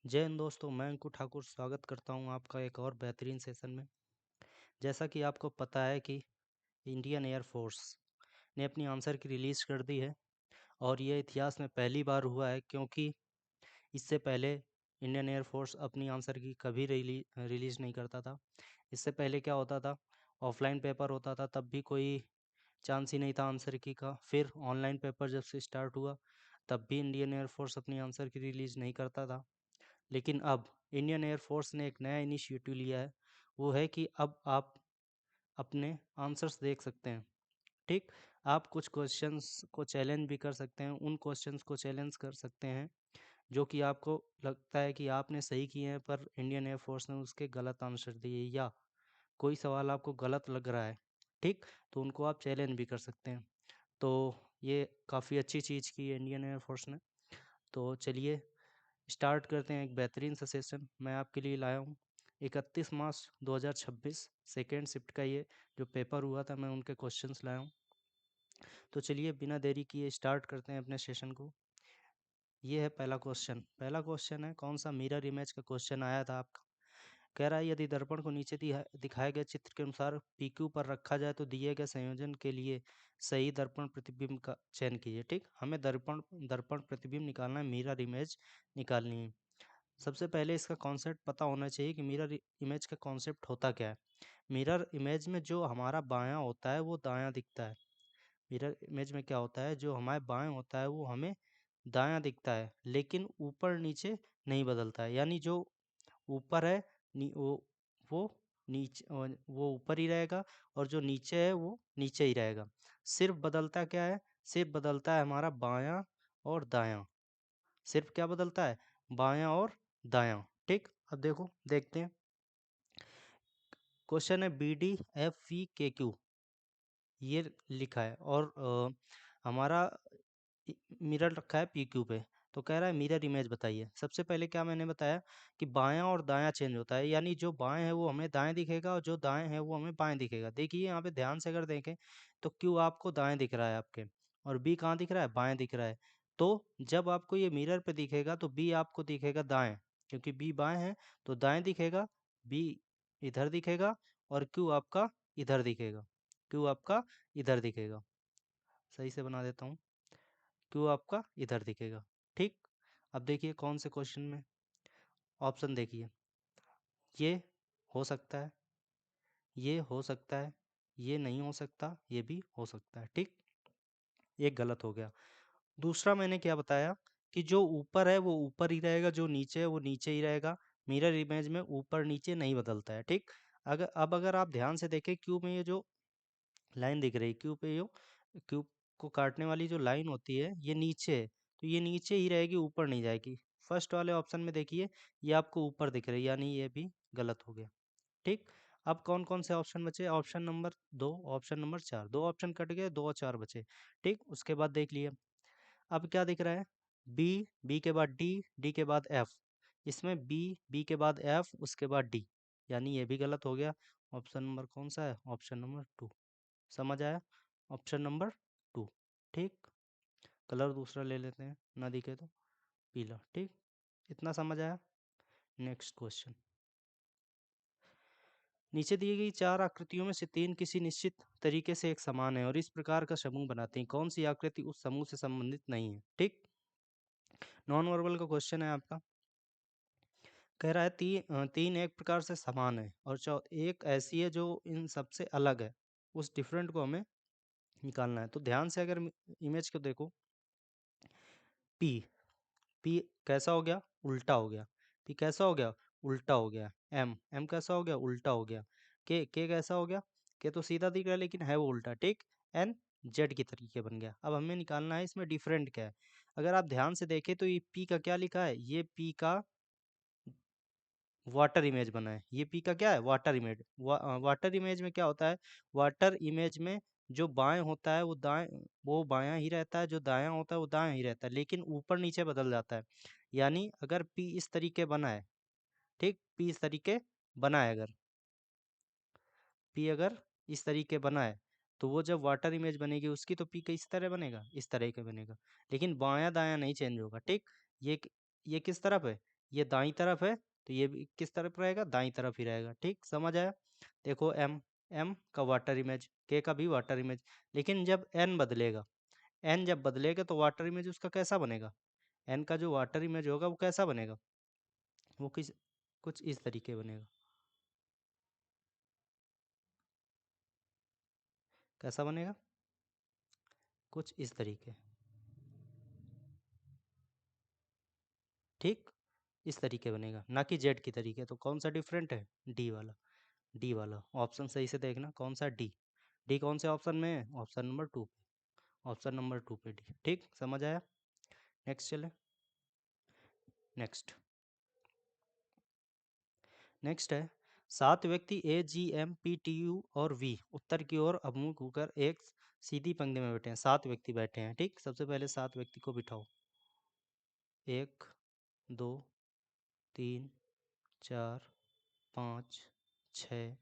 जय हिंद दोस्तों, मैं अंकुर ठाकुर स्वागत करता हूं आपका एक और बेहतरीन सेशन में। जैसा कि आपको पता है कि इंडियन एयर फोर्स ने अपनी आंसर की रिलीज़ कर दी है और ये इतिहास में पहली बार हुआ है, क्योंकि इससे पहले इंडियन एयर फोर्स अपनी आंसर की कभी रिलीज़ नहीं करता था। इससे पहले क्या होता था, ऑफलाइन पेपर होता था, तब भी कोई चांस ही नहीं था आंसर की का। फिर ऑनलाइन पेपर जब से स्टार्ट हुआ, तब भी इंडियन एयर फोर्स अपनी आंसर की रिलीज़ नहीं करता था। लेकिन अब इंडियन एयर फोर्स ने एक नया इनिशिएटिव लिया है। वो है कि अब आप अपने आंसर्स देख सकते हैं। ठीक, आप कुछ क्वेश्चंस को चैलेंज भी कर सकते हैं, उन क्वेश्चंस को चैलेंज कर सकते हैं जो कि आपको लगता है कि आपने सही किए हैं, पर इंडियन एयर फोर्स ने उसके गलत आंसर दिए, या कोई सवाल आपको गलत लग रहा है, ठीक, तो उनको आप चैलेंज भी कर सकते हैं। तो ये काफ़ी अच्छी चीज़ की है इंडियन एयर फोर्स ने। तो चलिए स्टार्ट करते हैं एक बेहतरीन सा सेशन मैं आपके लिए लाया हूँ। 31 मार्च 2026 सेकेंड शिफ्ट का ये जो पेपर हुआ था, मैं उनके क्वेश्चंस लाया हूँ। तो चलिए बिना देरी किए स्टार्ट करते हैं अपने सेशन को। ये है पहला क्वेश्चन है, कौन सा मिरर इमेज का क्वेश्चन आया था आपका। कह रहा है, यदि दर्पण को नीचे दिखाए गए चित्र के अनुसार पीक्यू पर रखा जाए तो दिए गए संयोजन के लिए सही दर्पण प्रतिबिंब का चयन कीजिए। ठीक, हमें दर्पण दर्पण प्रतिबिंब निकालना है, मिरर इमेज निकालनी है। सबसे पहले इसका कॉन्सेप्ट पता होना चाहिए कि मिरर इमेज का कॉन्सेप्ट होता क्या है। मिरर इमेज में जो हमारा बायां होता है वो दायां दिखता है। मिरर इमेज में क्या होता है, जो हमारे बाएं होता है वो हमें दायां दिखता है, लेकिन ऊपर नीचे नहीं बदलता है। यानी जो ऊपर है वो नीचे वो ऊपर ही रहेगा, और जो नीचे है वो नीचे ही रहेगा। सिर्फ बदलता क्या है, सिर्फ बदलता है हमारा बायां और दायां। सिर्फ क्या बदलता है, बायां और दायां। ठीक, अब देखते हैं। क्वेश्चन है BD FV KQ ये लिखा है, और हमारा मिरर रखा है PQ पे। तो कह रहा है मिरर इमेज बताइए। सबसे पहले क्या मैंने बताया कि बायां और दायां चेंज होता है, यानी जो बाएं है वो हमें दाएं दिखेगा और जो दाएं है वो हमें बाएं दिखेगा। देखिए यहाँ पे ध्यान से अगर देखें तो Q आपको दाएं दिख रहा है आपके, और B कहाँ दिख रहा है, बाएं दिख रहा है। तो जब आपको ये मिरर पे दिखेगा तो B आपको दिखेगा दाएं, क्योंकि B बाएं है तो दाएं दिखेगा, B इधर दिखेगा, और Q आपका इधर दिखेगा। Q आपका इधर दिखेगा। सही से बना देता हूँ, Q आपका इधर दिखेगा। ठीक, अब देखिए कौन से क्वेश्चन में ऑप्शन देखिए। ये हो सकता है, ये हो सकता है, ये नहीं हो सकता, ये भी हो सकता है। ठीक, ये गलत हो गया। दूसरा मैंने क्या बताया कि जो ऊपर है वो ऊपर ही रहेगा, जो नीचे है वो नीचे ही रहेगा। मिरर इमेज में ऊपर नीचे नहीं बदलता है। ठीक, अगर आप ध्यान से देखें, क्यू में ये जो लाइन दिख रही है, क्यू पे यो क्यू को काटने वाली जो लाइन होती है ये नीचे है, तो ये नीचे ही रहेगी, ऊपर नहीं जाएगी। फर्स्ट वाले ऑप्शन में देखिए ये आपको ऊपर दिख रही है, यानी ये भी गलत हो गया। ठीक, अब कौन कौन से ऑप्शन बचे, ऑप्शन नंबर 2, ऑप्शन नंबर 4, दो ऑप्शन कट गए, 2 और 4 बचे। ठीक, उसके बाद देख लिए अब क्या दिख रहा है, बी, बी के बाद डी, डी के बाद एफ। इसमें बी, बी के बाद एफ, उसके बाद डी, यानी ये भी गलत हो गया। ऑप्शन नंबर कौन सा है, ऑप्शन नंबर 2। समझ आया, ऑप्शन नंबर 2। ठीक, कलर दूसरा ले लेते हैं, ना दिखे तो पीला। ठीक, इतना समझ आया। नेक्स्ट क्वेश्चन, नीचे दी गई 4 आकृतियों में से 3 किसी निश्चित तरीके से एक समान है और इस प्रकार का समूह बनाती हैं। कौन सी आकृति उस समूह से संबंधित नहीं है। ठीक, नॉन वर्बल का क्वेश्चन है आपका। कह रहा है तीन एक प्रकार से समान है और एक ऐसी है जो इन सबसे अलग है। उस डिफरेंट को हमें निकालना है। तो ध्यान से अगर इमेज को देखो, पी, पी कैसा हो गया, उल्टा हो गया। पी कैसा हो गया, उल्टा हो गया। एम, एम कैसा हो गया, उल्टा हो गया। के कैसा हो गया, के तो सीधा दिख रहा है लेकिन है वो उल्टा। ठीक, एन जेड की तरीके बन गया। अब हमें निकालना है इसमें डिफरेंट क्या है। अगर आप ध्यान से देखें तो ये पी का क्या लिखा है, ये पी का वाटर इमेज बना है। ये पी का क्या है, वाटर इमेज। वाटर इमेज में क्या होता है, वाटर इमेज में जो बाएं होता है वो बायां ही रहता है, जो दायां होता है वो दायां ही रहता है, लेकिन ऊपर नीचे बदल जाता है। यानी अगर पी इस तरीके बना है, ठीक, पी इस तरीके बना है, अगर पी अगर इस तरीके बना है, तो वो जब वाटर इमेज बनेगी उसकी, तो पी किस तरह बनेगा, इस तरह के बनेगा, लेकिन बायां दायां नहीं चेंज होगा। ठीक, ये ये किस तरफ है, ये दाईं तरफ है तो ये भी किस तरफ रहेगा, दाईं तरफ ही रहेगा। ठीक, समझ आया। देखो एम, एम का वाटर इमेज, के का भी वाटर इमेज, लेकिन जब एन बदलेगा, एन जब बदलेगा तो वाटर इमेज उसका कैसा बनेगा, एन का जो वाटर इमेज होगा वो कैसा बनेगा, वो किस कुछ इस तरीके बनेगा। कैसा बनेगा, कुछ इस तरीके। ठीक, इस तरीके बनेगा, ना कि जेड की तरीके। तो कौन सा डिफरेंट है, डी वाला। डी वाला ऑप्शन सही से देखना, कौन सा, डी। डी कौन से ऑप्शन में है, ऑप्शन नंबर 2 पे, ऑप्शन नंबर 2 पे डी। ठीक, समझ आया। नेक्स्ट चले। नेक्स्ट, नेक्स्ट है, 7 व्यक्ति A G M P T U और वी उत्तर की ओर अभिमुख होकर एक सीधी पंक्ति में बैठे हैं। 7 व्यक्ति बैठे हैं। ठीक, सबसे पहले 7 व्यक्ति को बिठाओ, 1 2 3 4 5 6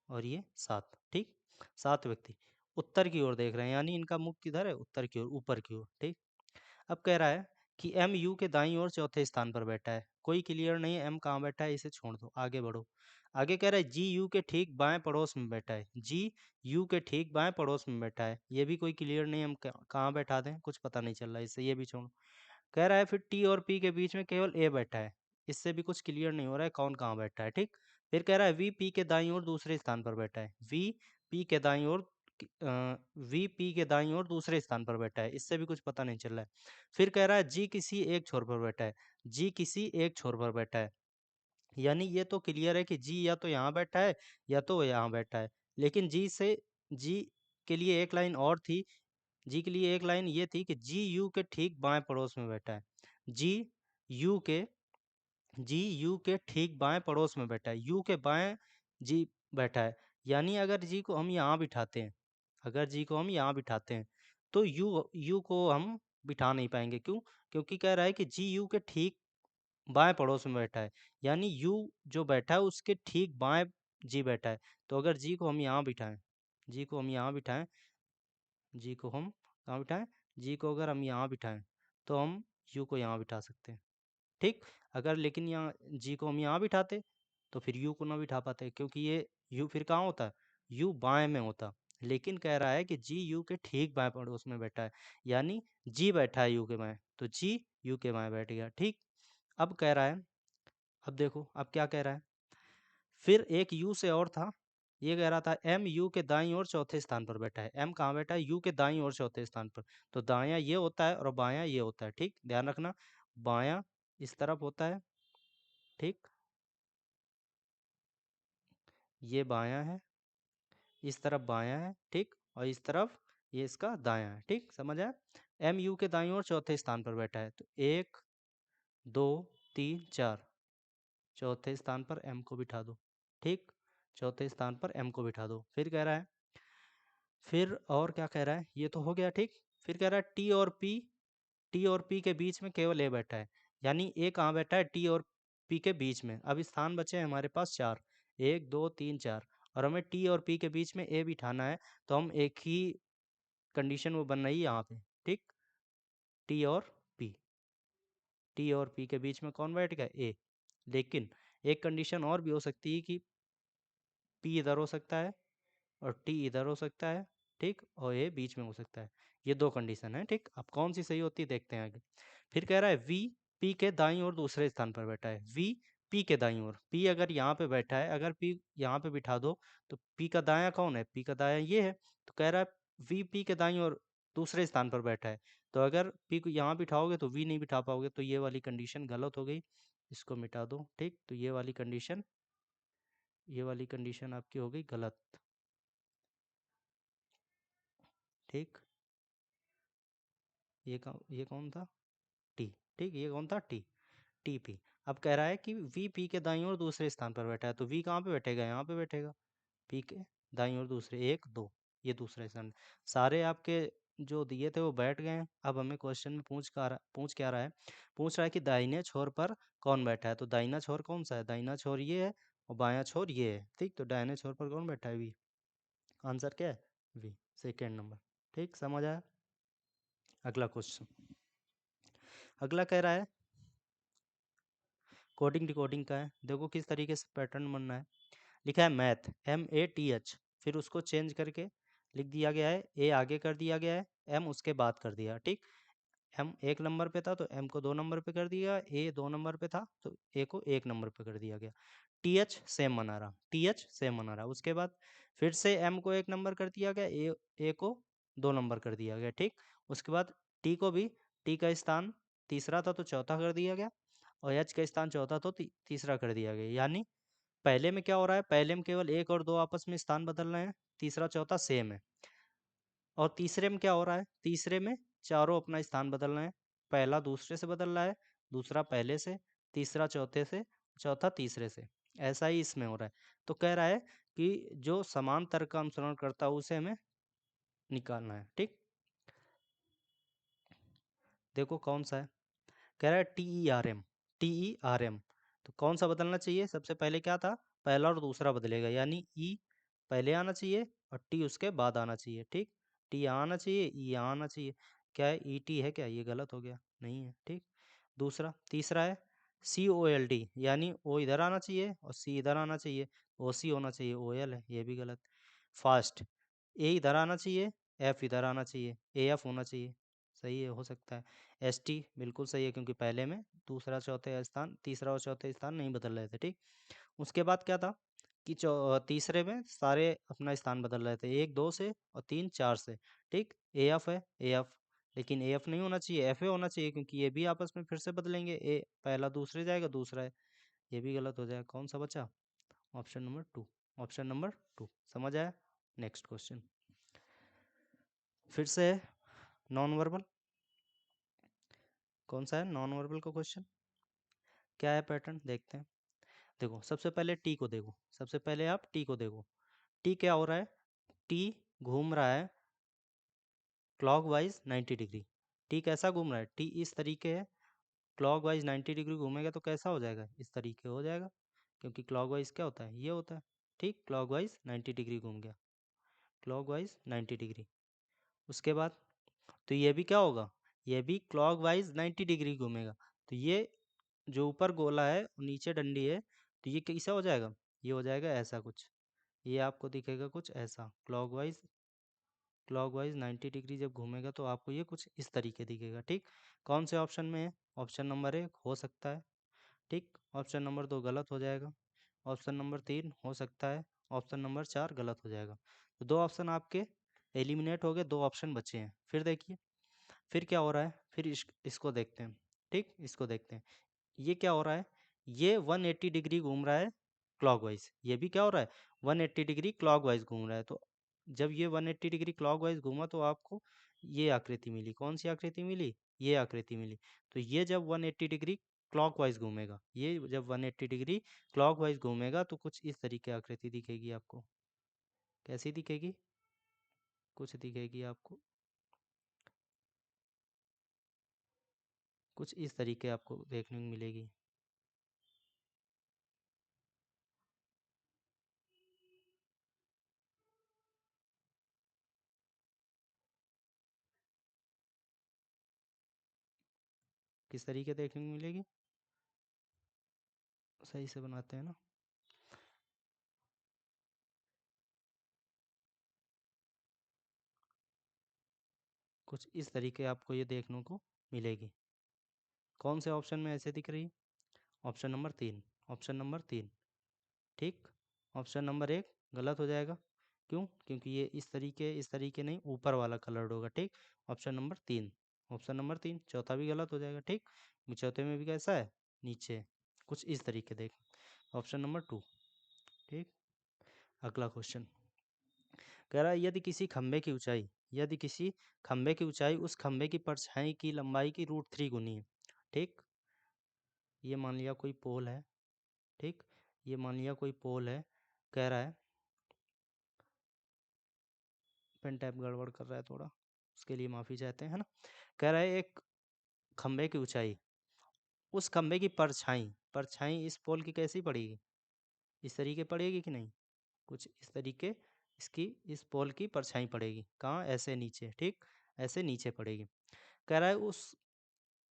और ये 7। ठीक, 7 व्यक्ति उत्तर की ओर देख रहे हैं, यानी इनका मुख किधर है, उत्तर की ओर, ऊपर की ओर। ठीक, अब कह रहा है कि एम यू के दाईं ओर चौथे स्थान पर बैठा है। कोई क्लियर नहीं है एम कहाँ बैठा है, इसे छोड़ दो, आगे बढ़ो। आगे कह रहा है जी यू के ठीक बाएं पड़ोस में बैठा है। जी यू के ठीक बाएं पड़ोस में बैठा है, ये भी कोई क्लियर नहीं है, हम कहाँ बैठा दें, कुछ पता नहीं चल रहा है इससे, ये भी छोड़ो। कह रहा है फिर टी और पी के बीच में केवल ए बैठा है, इससे भी कुछ क्लियर नहीं हो रहा है कौन कहाँ बैठा है। ठीक, फिर कह रहा है वी पी के दाईं ओर दूसरे स्थान पर बैठा है। वी पी के दाईं ओर, वी पी के दाईं ओर दूसरे स्थान पर बैठा है, इससे भी कुछ पता नहीं चल रहा है। फिर कह रहा है जी किसी एक छोर पर बैठा है। जी किसी एक छोर पर बैठा है, यानी ये तो क्लियर है कि जी या तो यहाँ बैठा है या तो यहाँ बैठा है। लेकिन जी से, जी के लिए एक लाइन और थी, जी के लिए एक लाइन ये थी कि जी यू के ठीक बाएं पड़ोस में बैठा है। जी यू के, जी यू के ठीक बाएं पड़ोस में बैठा है, यू के बाएं जी बैठा है। यानी अगर जी को हम यहाँ बिठाते हैं, अगर जी को हम यहाँ बिठाते हैं तो यू यू को हम बिठा नहीं पाएंगे। क्यों, क्योंकि कह रहा है कि जी यू के ठीक बाएं पड़ोस में बैठा है, यानी यू जो बैठा है उसके ठीक बाएं जी बैठा है। तो अगर जी को हम यहाँ बिठाएं, जी को हम यहाँ बिठाएं, जी को हम कहाँ बिठाएं, जी को अगर हम यहाँ बिठाएं तो हम यू को यहाँ बिठा सकते हैं। ठीक, अगर लेकिन यहाँ जी को हम यहाँ बिठाते तो फिर यू को ना बिठा पाते, क्योंकि ये यू फिर कहाँ होता, यू बाएं में होता। लेकिन कह रहा है कि जी यू के ठीक बाएं पड़ोस में बैठा है, यानी जी बैठा है यू के बाएं, तो जी यू के बाएं बैठ गया। ठीक, अब कह रहा है, अब देखो अब क्या कह रहा है, फिर एक यू से और था, ये कह रहा था एम यू के दाईं ओर चौथे स्थान पर बैठा है। एम कहाँ बैठा है, यू के दाईं ओर चौथे स्थान पर। तो दायां ये होता है और बायां ये होता है। ठीक, ध्यान रखना, बायां इस तरफ होता है, ठीक, ये बायां है, इस तरफ बायां है। ठीक, और इस तरफ ये इसका दायां है। ठीक, समझ आया। एम यू के दाईं ओर चौथे स्थान पर बैठा है, तो 1 2 3 4, चौथे स्थान पर एम को बिठा दो। ठीक, चौथे स्थान पर एम को बिठा दो। फिर कह रहा है, फिर और क्या कह रहा है, ये तो हो गया। ठीक, फिर कह रहा है टी और पी, टी और पी के बीच में केवल ए बैठा है, यानी ए कहाँ बैठा है, टी और पी के बीच में। अब स्थान बचे हैं हमारे पास 4, 1 2 3 4, और हमें टी और पी के बीच में ए बिठाना है। तो हम एक ही कंडीशन वो बन रही है यहाँ पे। ठीक, टी और पी, टी और पी के बीच में कौन बैठ गया, ए। लेकिन एक कंडीशन और भी हो सकती है कि पी इधर हो सकता है और टी इधर हो सकता है। ठीक, और ये बीच में हो सकता है। ये 2 कंडीशन है। ठीक, अब कौन सी सही होती है देखते हैं आगे। फिर कह रहा है वी पी के दाईं ओर दूसरे स्थान पर बैठा है। वी पी के दाईं ओर, पी अगर यहाँ पे बैठा है, अगर पी यहाँ पे बिठा दो तो पी का दायां कौन है, पी का दायां ये है। तो कह रहा है वी पी के दाईं ओर दूसरे स्थान पर बैठा है। तो अगर पी को यहाँ बिठाओगे तो वी नहीं बिठा पाओगे, तो ये वाली कंडीशन गलत हो गई, इसको मिटा दो। ठीक, तो ये वाली कंडीशन, ये वाली कंडीशन आपकी हो गई गलत। ठीक, ये कौन था, टी। ठीक, ये कौन था, टी, टी पी। अब कह रहा है कि वी पी के दाईं ओर दूसरे स्थान पर बैठा है, तो वी कहाँ पे बैठेगा, यहाँ पे बैठेगा। पी के दाईं ओर दूसरे, 1 2, ये दूसरे स्थान। सारे आपके जो दिए थे वो बैठ गए हैं। अब हमें क्वेश्चन में पूछ क्या रहा है, पूछ रहा है कि दाहिने छोर पर कौन बैठा है। तो दाहिना छोर कौन सा है, दाहिना छोर ये है और बायां छोर ये है। ठीक, तो दाहिने छोर पर कौन बैठा है, वी। आंसर क्या है, वी, सेकेंड नंबर। ठीक, समझ आया। अगला क्वेश्चन, अगला कह रहा है कोडिंग डिकोडिंग का है। देखो किस तरीके से पैटर्न बनना है। लिखा है मैथ, MATH, फिर उसको चेंज करके लिख दिया गया है, ए आगे कर दिया गया है, एम उसके बाद कर दिया, ठीक। एम एक नंबर पे था तो एम को 2 नंबर पे कर दिया, ए 2 नंबर पे था तो ए को 1 नंबर पे कर दिया गया। TH सेम बना रहा, TH सेम बना रहा। उसके बाद फिर से एम को 1 नंबर कर दिया गया, ए को 2 नंबर कर दिया गया, ठीक। उसके बाद टी को भी, टी का स्थान तीसरा था तो चौथा कर दिया गया, और एच का स्थान चौथा तो तीसरा कर दिया गया। यानी पहले में क्या हो रहा है, पहले में केवल एक और दो आपस में स्थान बदल रहे हैं, तीसरा चौथा सेम है। और तीसरे में क्या हो रहा है, तीसरे में चारों अपना स्थान बदल रहे हैं। पहला दूसरे से बदल रहा है, दूसरा पहले से, तीसरा चौथे से, चौथा तीसरे से। ऐसा ही इसमें हो रहा है। तो कह रहा है कि जो समान तर्क का अनुसरण करता है उसे हमें निकालना है, ठीक। देखो कौन सा है, कह रहा है TERM, TERM। तो कौन सा बदलना चाहिए, सबसे पहले क्या था, पहला और दूसरा बदलेगा, यानी ई पहले आना चाहिए और टी उसके बाद आना चाहिए, ठीक। टी यहाँ आना चाहिए, ई यहाँ आना चाहिए। क्या है, ET है क्या, ये गलत हो गया, नहीं है, ठीक। दूसरा, तीसरा है COLD, यानी ओ इधर आना चाहिए और सी इधर आना चाहिए, OC होना चाहिए, OL है, ये भी गलत। फास्ट, ए इधर आना चाहिए, एफ इधर आना चाहिए, AF होना चाहिए, सही है, हो सकता है। ST बिल्कुल सही है, क्योंकि पहले में दूसरा चौथे स्थान, तीसरा और चौथे स्थान नहीं बदल रहे थे, ठीक। उसके बाद क्या था कि तीसरे में सारे अपना स्थान बदल रहे थे, 1 2 से और 3 4 से, ठीक। AF है, AF, लेकिन AF नहीं होना चाहिए, FA होना चाहिए, क्योंकि ये भी आपस में फिर से बदलेंगे, ए पहला दूसरे जाएगा, दूसरा है, ये भी गलत हो जाएगा। कौन सा बचा, ऑप्शन नंबर 2, ऑप्शन नंबर 2, समझ आया। नेक्स्ट क्वेश्चन फिर से है नॉन वर्बल। कौन सा है नॉन वर्बल का क्वेश्चन, क्या है पैटर्न देखते हैं। देखो सबसे पहले टी को देखो, सबसे पहले आप टी को देखो। टी क्या हो रहा है, टी घूम रहा है क्लॉकवाइज 90 डिग्री। टी कैसा घूम रहा है, टी इस तरीके है, क्लॉकवाइज 90 डिग्री घूमेगा तो कैसा हो जाएगा, इस तरीके हो जाएगा, क्योंकि क्लॉकवाइज क्या होता है, ये होता है, ठीक। क्लॉकवाइज 90 डिग्री घूम गया, क्लॉकवाइज 90 डिग्री। उसके बाद तो ये भी क्या होगा, ये भी क्लॉकवाइज 90 डिग्री घूमेगा। तो ये जो ऊपर गोला है नीचे डंडी है, तो ये कैसा हो जाएगा, ये हो जाएगा ऐसा कुछ, ये आपको दिखेगा कुछ ऐसा, क्लॉकवाइज 90 डिग्री जब घूमेगा तो आपको ये कुछ इस तरीके दिखेगा, ठीक। कौन से ऑप्शन में है, ऑप्शन नंबर 1 हो सकता है, ठीक। ऑप्शन नंबर 2 गलत हो जाएगा, ऑप्शन नंबर 3 हो सकता है, ऑप्शन नंबर 4 गलत हो जाएगा। तो 2 ऑप्शन आपके एलिमिनेट हो गए, 2 ऑप्शन बचे हैं। फिर देखिए फिर क्या हो रहा है, फिर इसको देखते हैं, ठीक। इसको देखते हैं, ये क्या हो रहा है, ये 180 डिग्री घूम रहा है क्लॉकवाइज, ये भी क्या हो रहा है 180 डिग्री क्लॉकवाइज घूम रहा है। तो जब ये 180 डिग्री क्लॉकवाइज घूमा तो आपको ये आकृति मिली, कौन सी आकृति मिली, ये आकृति मिली। तो ये जब 180 डिग्री क्लॉकवाइज घूमेगा, ये जब 180 डिग्री क्लॉकवाइज घूमेगा तो कुछ इस तरीके आकृति दिखेगी आपको, कैसी दिखेगी, कुछ दिखेगी आपको कुछ इस तरीके आपको देखने को मिलेगी। किस तरीके देखने को मिलेगी, सही से बनाते हैं ना, कुछ इस तरीके आपको ये देखने को मिलेगी। कौन से ऑप्शन में ऐसे दिख रही है, ऑप्शन नंबर 3, ऑप्शन नंबर 3, ठीक। ऑप्शन नंबर 1 गलत हो जाएगा, क्यों, क्योंकि ये इस तरीके नहीं, ऊपर वाला कलर्ड होगा, ठीक। ऑप्शन नंबर 3, ऑप्शन नंबर 3, चौथा भी गलत हो जाएगा, ठीक। चौथे में भी कैसा है, नीचे कुछ इस तरीके देख, ऑप्शन नंबर 2, ठीक। अगला क्वेश्चन कह रहा है यदि किसी खंबे की ऊंचाई उस खंबे की परछाई की लंबाई की √3 गुनी है, ठीक। ये मान लिया कोई पोल है, ठीक। ये मान लिया कोई पोल है, कह रहा है, पेन टैप गड़बड़ कर रहा है थोड़ा, उसके लिए माफ़ी चाहते हैं, है ना। कह रहा है एक खंबे की ऊंचाई, उस खंबे की परछाई, परछाई इस पोल की कैसी पड़ेगी, इस तरीके पड़ेगी कि नहीं, कुछ इस तरीके इसकी इस पोल की परछाई पड़ेगी, कहाँ, ऐसे नीचे, ठीक, ऐसे नीचे पड़ेगी। कह रहा है उस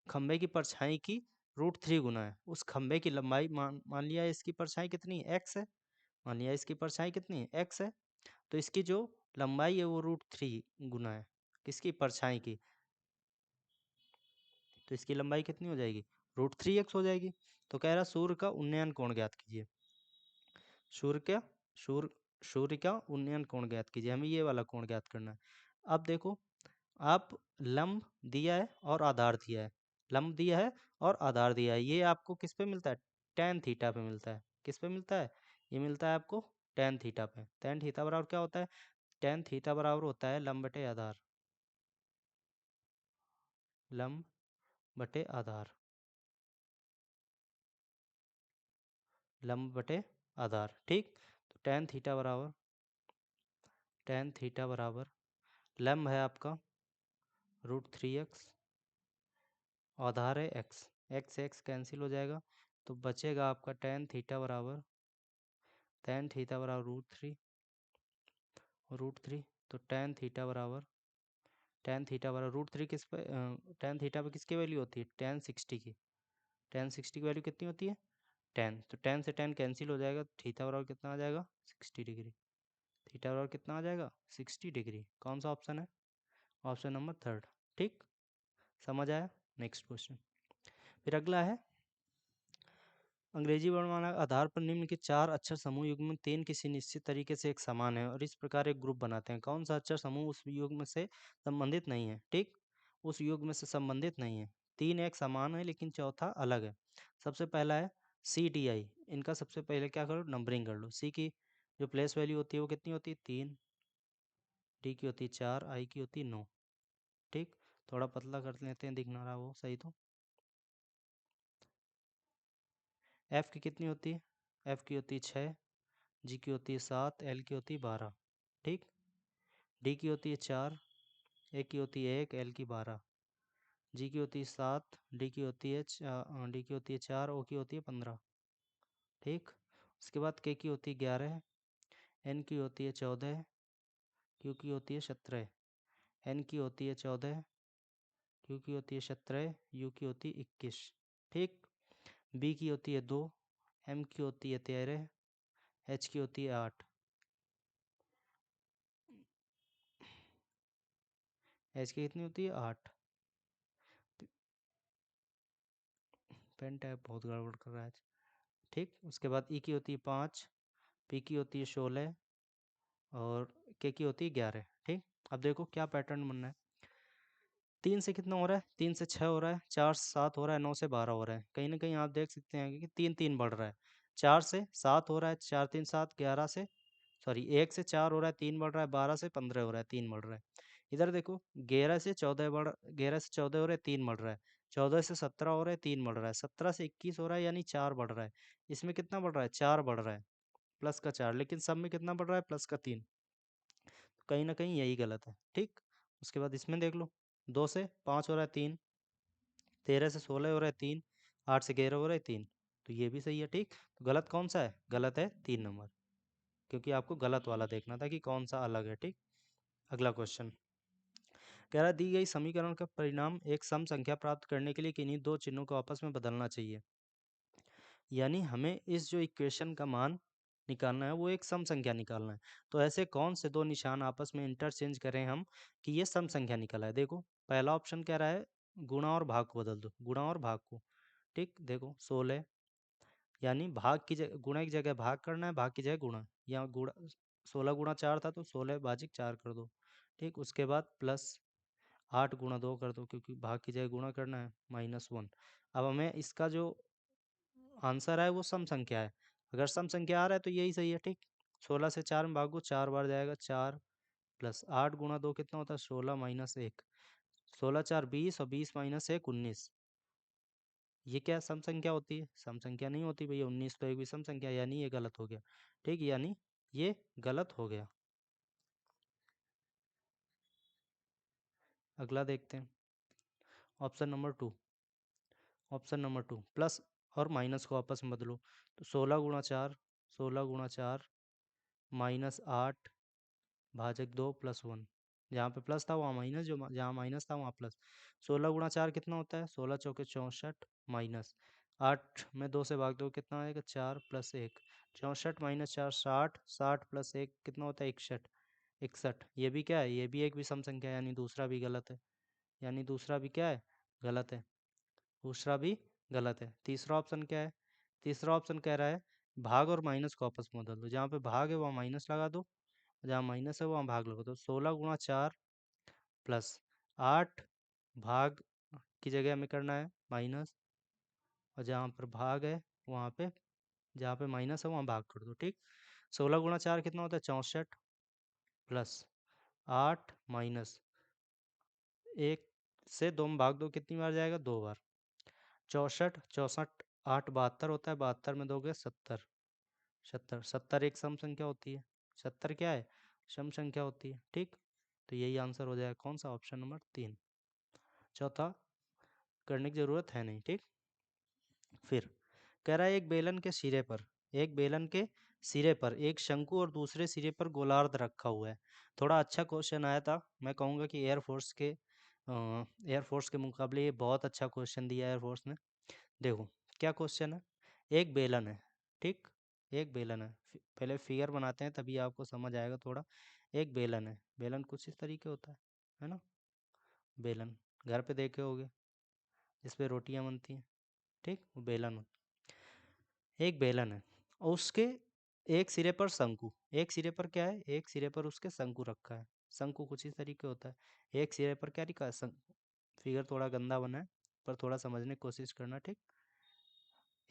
खंबे की परछाई की √3 गुना है उस खंबे की लंबाई। मान लिया इसकी परछाई कितनी x है, मान लिया इसकी परछाई कितनी है x है, तो इसकी जो लंबाई है वो √3 गुना है किसकी, परछाई की। तो इसकी लंबाई कितनी हो जाएगी, √3x हो जाएगी। तो कह रहा सूर्य का उन्नयन कोण ज्ञात कीजिए। सूर्य क्या, सूर्य का उन्नयन कोण ज्ञात कीजिए, हमें ये वाला कोण ज्ञात करना है। अब देखो, आप लंब दिया है और आधार दिया है, लंब दिया है और आधार दिया है, ये आपको किस पे मिलता है, tan थीटा पे मिलता है। किस पे मिलता है, ये मिलता है आपको tan थीटा पे। tan थीटा बराबर क्या होता है, tan थीटा बराबर होता है लंब बटे आधार, लंब बटे आधार, लंब बटे आधार, ठीक। तो tan थीटा बराबर लंब है आपका √3x, आधार है x, x कैंसिल हो जाएगा, तो बचेगा आपका tan थीटा बराबर √3, तो tan थीटा बराबर √3 किस पे, tan थीटा पे किसकी वैल्यू होती है, tan 60 की। tan 60 की वैल्यू कितनी होती है, 10, तो 10 से 10 कैंसिल हो जाएगा, थीटा बराबर कितना आ जाएगा, 60 डिग्री। थीटा बराबर कितना आ जाएगा, 60 डिग्री। कौन सा ऑप्शन है, ऑप्शन नंबर 3, ठीक। समझ आया। नेक्स्ट क्वेश्चन, फिर अगला है, अंग्रेजी वर्णमाला के आधार पर निम्न के 4 अक्षर समूह युग्म 3 किसी निश्चित तरीके से एक समान है और इस प्रकार एक ग्रुप बनाते हैं। कौन सा अक्षर समूह उस युग्म से संबंधित नहीं है, ठीक, उस युग्म से संबंधित नहीं है। 3 एक समान है लेकिन चौथा अलग है। सबसे पहला है CDI, इनका सबसे पहले क्या करो, नंबरिंग कर लो। सी की जो प्लेस वैल्यू होती है वो कितनी होती है, 3, डी की होती है 4, आई की होती है 9, ठीक। थोड़ा पतला कर लेते हैं, दिख ना रहा वो सही, तो एफ की कितनी होती है, एफ की होती है 6, जी की होती है 7, एल की होती है 12, ठीक। डी की होती है 4, ए की होती है 1, एल की 12, जी की होती है 7, डी की होती है 4, ओ की होती है 15, ठीक। उसके बाद के की होती है 11, एन की होती है 14, क्यू की होती है 17, एन की होती है 14, क्यू की होती है 17, यू की होती है 21, ठीक। बी की होती है 2, एम की होती है 13, एच की होती है 8, एच की कितनी होती है 8। पेन टैप बहुत गड़बड़ कर रहा है आज, ठीक। उसके बाद ई की होती है 5, पी की होती है 16 और के की होती है 11, ठीक। अब देखो क्या पैटर्न बनना है, 3 से कितना हो रहा है, 3 से 6 हो रहा है, 4 से 7 हो रहा है, 9 से 12 हो रहा है। कहीं ना कहीं आप देख सकते हैं कि 3 बढ़ रहा है, 4 से 7 हो रहा है, 4 3 7, 11 से, सॉरी 1 से 4 हो रहा है, 3 बढ़ रहा है, 12 से 15 हो रहा है, 3 बढ़ रहा है। इधर देखो 11 से 14 हो रहा है, 3 बढ़ रहा है, 14 से 17 हो रहा है, 3 बढ़ रहा है, 17 से 21 हो रहा है, यानी 4 बढ़ रहा है। इसमें कितना बढ़ रहा है, 4 बढ़ रहा है, प्लस का 4, लेकिन सब में कितना बढ़ रहा है, प्लस का 3। तो कहीं ना कहीं यही गलत है, ठीक। उसके बाद इसमें देख लो, 2 से 5 हो रहा है 3, 13 से 16 हो रहा है 3, 8 से 11 हो रहा है 3, तो ये भी सही है, ठीक। तो गलत कौन सा है, गलत है 3 नंबर, क्योंकि आपको गलत वाला देखना था कि कौन सा अलग है, ठीक। अगला क्वेश्चन कह रहा है, दी गई समीकरण का परिणाम एक सम संख्या प्राप्त करने के लिए किन्हीं दो चिन्हों को आपस में बदलना चाहिए। यानी हमें इस जो इक्वेशन का मान निकालना है वो एक सम संख्या निकालना है। तो ऐसे कौन से दो निशान आपस में इंटरचेंज करें हम कि ये सम संख्या निकला है। देखो पहला ऑप्शन कह रहा है गुणा और भाग को बदल दो, गुणा और भाग को, ठीक। देखो 16, यानी भाग की जगह गुणा की जगह भाग करना है, भाग की जगह गुणा, या गुणा 16 गुणा 4 था तो 16 भाजिक 4 कर दो, ठीक। उसके बाद प्लस 8 गुणा 2 कर दो, क्योंकि भाग की जगह गुणा करना है, -1। अब हमें इसका जो आंसर है वो सम संख्या है, अगर सम संख्या आ रहा है तो यही सही है, ठीक। 16 से 4 में भागो, 4 बार जाएगा, 4 प्लस 8 गुणा 2 कितना होता है, 16 माइनस 1, 16 4 20 और 20 माइनस 1 19। ये क्या सम संख्या होती है, सम संख्या नहीं होती भैया, 19 तो एक भी सम संख्या, यानी ये गलत हो गया, ठीक। यानी ये गलत हो गया। अगला देखते हैं, option number 2, option number 2 plus और माइनस को आपस में बदलो, तो 16 गुणा 4, 16 गुणा 4 -8 भाजक 2 +1, जहाँ पे प्लस था वहाँ माइनस, जो जहाँ माइनस था वहाँ प्लस। 16 × 4 कितना होता है? 16 × 4 = 64 माइनस 8 में 2 से भाग दो कितना आएगा? 4 + 1। 64 - 4 60। 60 + 1 कितना होता है? 61। 61 ये भी क्या है? ये भी एक विषम संख्या है, यानी दूसरा भी गलत है। यानी दूसरा भी क्या है? गलत है। दूसरा भी गलत है। तीसरा ऑप्शन क्या है? तीसरा ऑप्शन कह रहा है भाग और माइनस को आपस में बदल दो। जहाँ पे भाग है वहाँ माइनस लगा दो, जहाँ माइनस है वहाँ भाग लगा दो। 16 × 4 + 8 भाग की जगह हमें करना है माइनस, और जहाँ पर भाग है वहाँ पे, जहाँ पे माइनस है वहाँ भाग कर दो। ठीक। 16 × 4 कितना होता है? 64 + 8 माइनस 1 से 2 में भाग दो कितनी बार जाएगा? 2 बार। 64 64 8 72 होता है, 72 में 2 गए 70। 70 70 एक सम संख्या होती है। 70 क्या है? सम संख्या होती है। ठीक। तो यही आंसर हो जाएगा कौन सा? Option number 3। चौथा करने की ज़रूरत है नहीं। ठीक। फिर कह रहा है एक बेलन के सिरे पर एक शंकु और दूसरे सिरे पर गोलार्ध रखा हुआ है। थोड़ा अच्छा क्वेश्चन आया था। मैं कहूँगा कि एयरफोर्स के मुकाबले ये बहुत अच्छा क्वेश्चन दिया है एयरफोर्स ने। देखो क्या क्वेश्चन है। एक बेलन है। ठीक। एक बेलन है। पहले फिगर बनाते हैं तभी आपको समझ आएगा थोड़ा। एक बेलन है। बेलन कुछ इस तरीके होता है ना? बेलन घर पे देखे होगे, जिस पे रोटियां बनती हैं। ठीक, वो बेलन होता है। एक बेलन है और उसके एक सिरे पर शंकु। एक सिरे पर क्या है? एक सिरे पर उसके शंकु रखा है। शंकु कुछ इस तरीके होता है। एक सिरे पर क्या लिखा है? फिगर थोड़ा गंदा बना है, पर थोड़ा समझने की कोशिश करना। ठीक।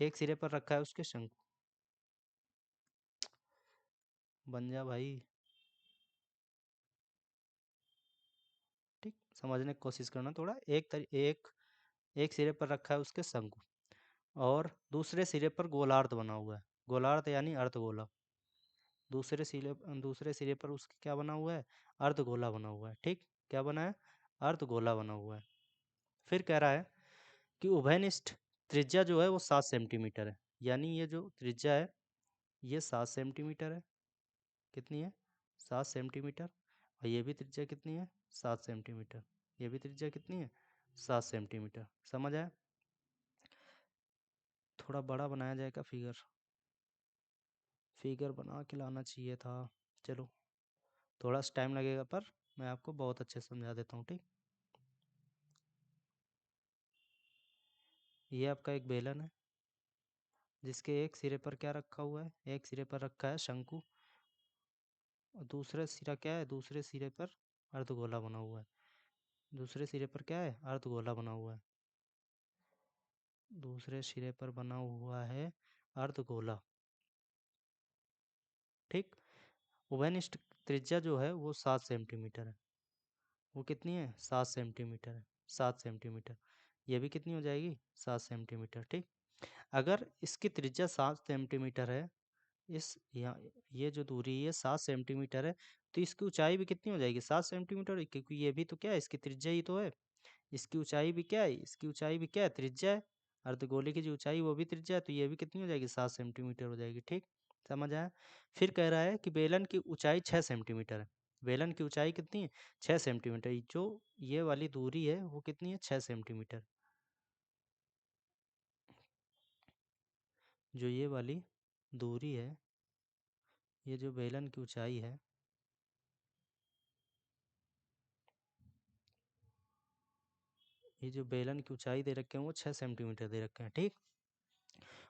एक सिरे पर रखा है उसके शंकु। बन जा भाई। ठीक, समझने की कोशिश करना थोड़ा। एक सिरे पर रखा है उसके शंकु, और दूसरे सिरे पर गोलार्ध बना हुआ है। गोलार्ध यानी अर्धगोला। दूसरे सिरे पर उसके क्या बना हुआ है? अर्धगोला बना हुआ है। ठीक। क्या बना है? अर्धगोला बना हुआ है। फिर कह रहा है कि उभयनिष्ठ त्रिज्या जो है वो 7 सेंटीमीटर है। यानी ये जो त्रिज्या है ये 7 सेंटीमीटर है। कितनी है? 7 सेंटीमीटर। और ये भी त्रिज्या कितनी है? 7 सेंटीमीटर। ये भी त्रिज्या कितनी है? 7 सेंटीमीटर। समझ आया? थोड़ा बड़ा बनाया जाएगा फिगर। फिगर बना के लाना चाहिए था। चलो, थोड़ा सा टाइम लगेगा, पर मैं आपको बहुत अच्छे से समझा देता हूँ। ठीक। ये आपका एक बेलन है, जिसके एक सिरे पर क्या रखा हुआ है? एक सिरे पर रखा है शंकु, और दूसरा सिरा क्या है? दूसरे सिरे पर अर्धगोला बना हुआ है। दूसरे सिरे पर क्या है? अर्धगोला बना हुआ है। दूसरे सिरे पर बना हुआ है अर्धगोला। ठीक। उभयनिष्ठ त्रिज्या जो है वो 7 सेंटीमीटर है। वो कितनी है? 7 सेंटीमीटर है। 7 सेंटीमीटर। ये भी कितनी हो जाएगी? 7 सेंटीमीटर। ठीक। अगर इसकी त्रिज्या 7 सेंटीमीटर है, इस यहाँ ये जो दूरी है 7 सेंटीमीटर है, तो इसकी ऊंचाई भी कितनी हो जाएगी? 7 सेंटीमीटर ही, क्योंकि ये भी तो क्या है? इसकी त्रिज्या ही तो है। इसकी ऊंचाई भी क्या है? इसकी ऊंचाई भी क्या है? त्रिज्या है। अर्धगोले की जो ऊंचाई वो भी त्रिज्या है, तो ये भी कितनी हो जाएगी? 7 सेंटीमीटर हो जाएगी। ठीक। समझ आया? फिर कह रहा है कि बेलन की ऊंचाई 6 सेंटीमीटर है। बेलन की ऊंचाई कितनी है? 6 सेंटीमीटर। जो ये वाली दूरी है वो कितनी है? 6 सेंटीमीटर। जो ये वाली दूरी है, ये जो बेलन की ऊंचाई है, ये जो बेलन की ऊंचाई दे रखे हैं वो 6 सेंटीमीटर दे रखे हैं। ठीक।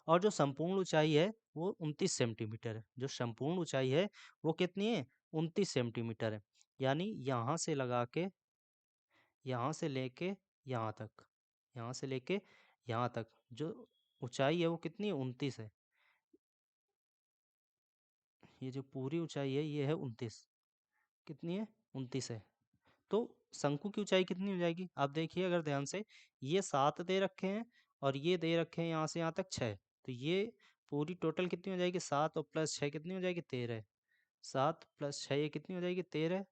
और जो संपूर्ण ऊंचाई है वो 29 सेंटीमीटर है। जो संपूर्ण ऊंचाई है वो कितनी है? 29 सेंटीमीटर है। यानी यहाँ से लेके यहाँ तक, यहाँ से लेके यहाँ तक जो ऊंचाई है वो कितनी है? 29 है। ये जो पूरी ऊंचाई है ये है 29। कितनी है? 29 है। तो शंकु की ऊंचाई कितनी हो जाएगी? आप देखिए अगर ध्यान से, ये 7 दे रखे हैं और ये दे रखे हैं यहाँ से यहाँ तक 6। तो ये पूरी टोटल कितनी हो जाएगी? 7 और प्लस 6 कितनी हो जाएगी? 13। 7 + 6 ये कितनी हो जाएगी? 13।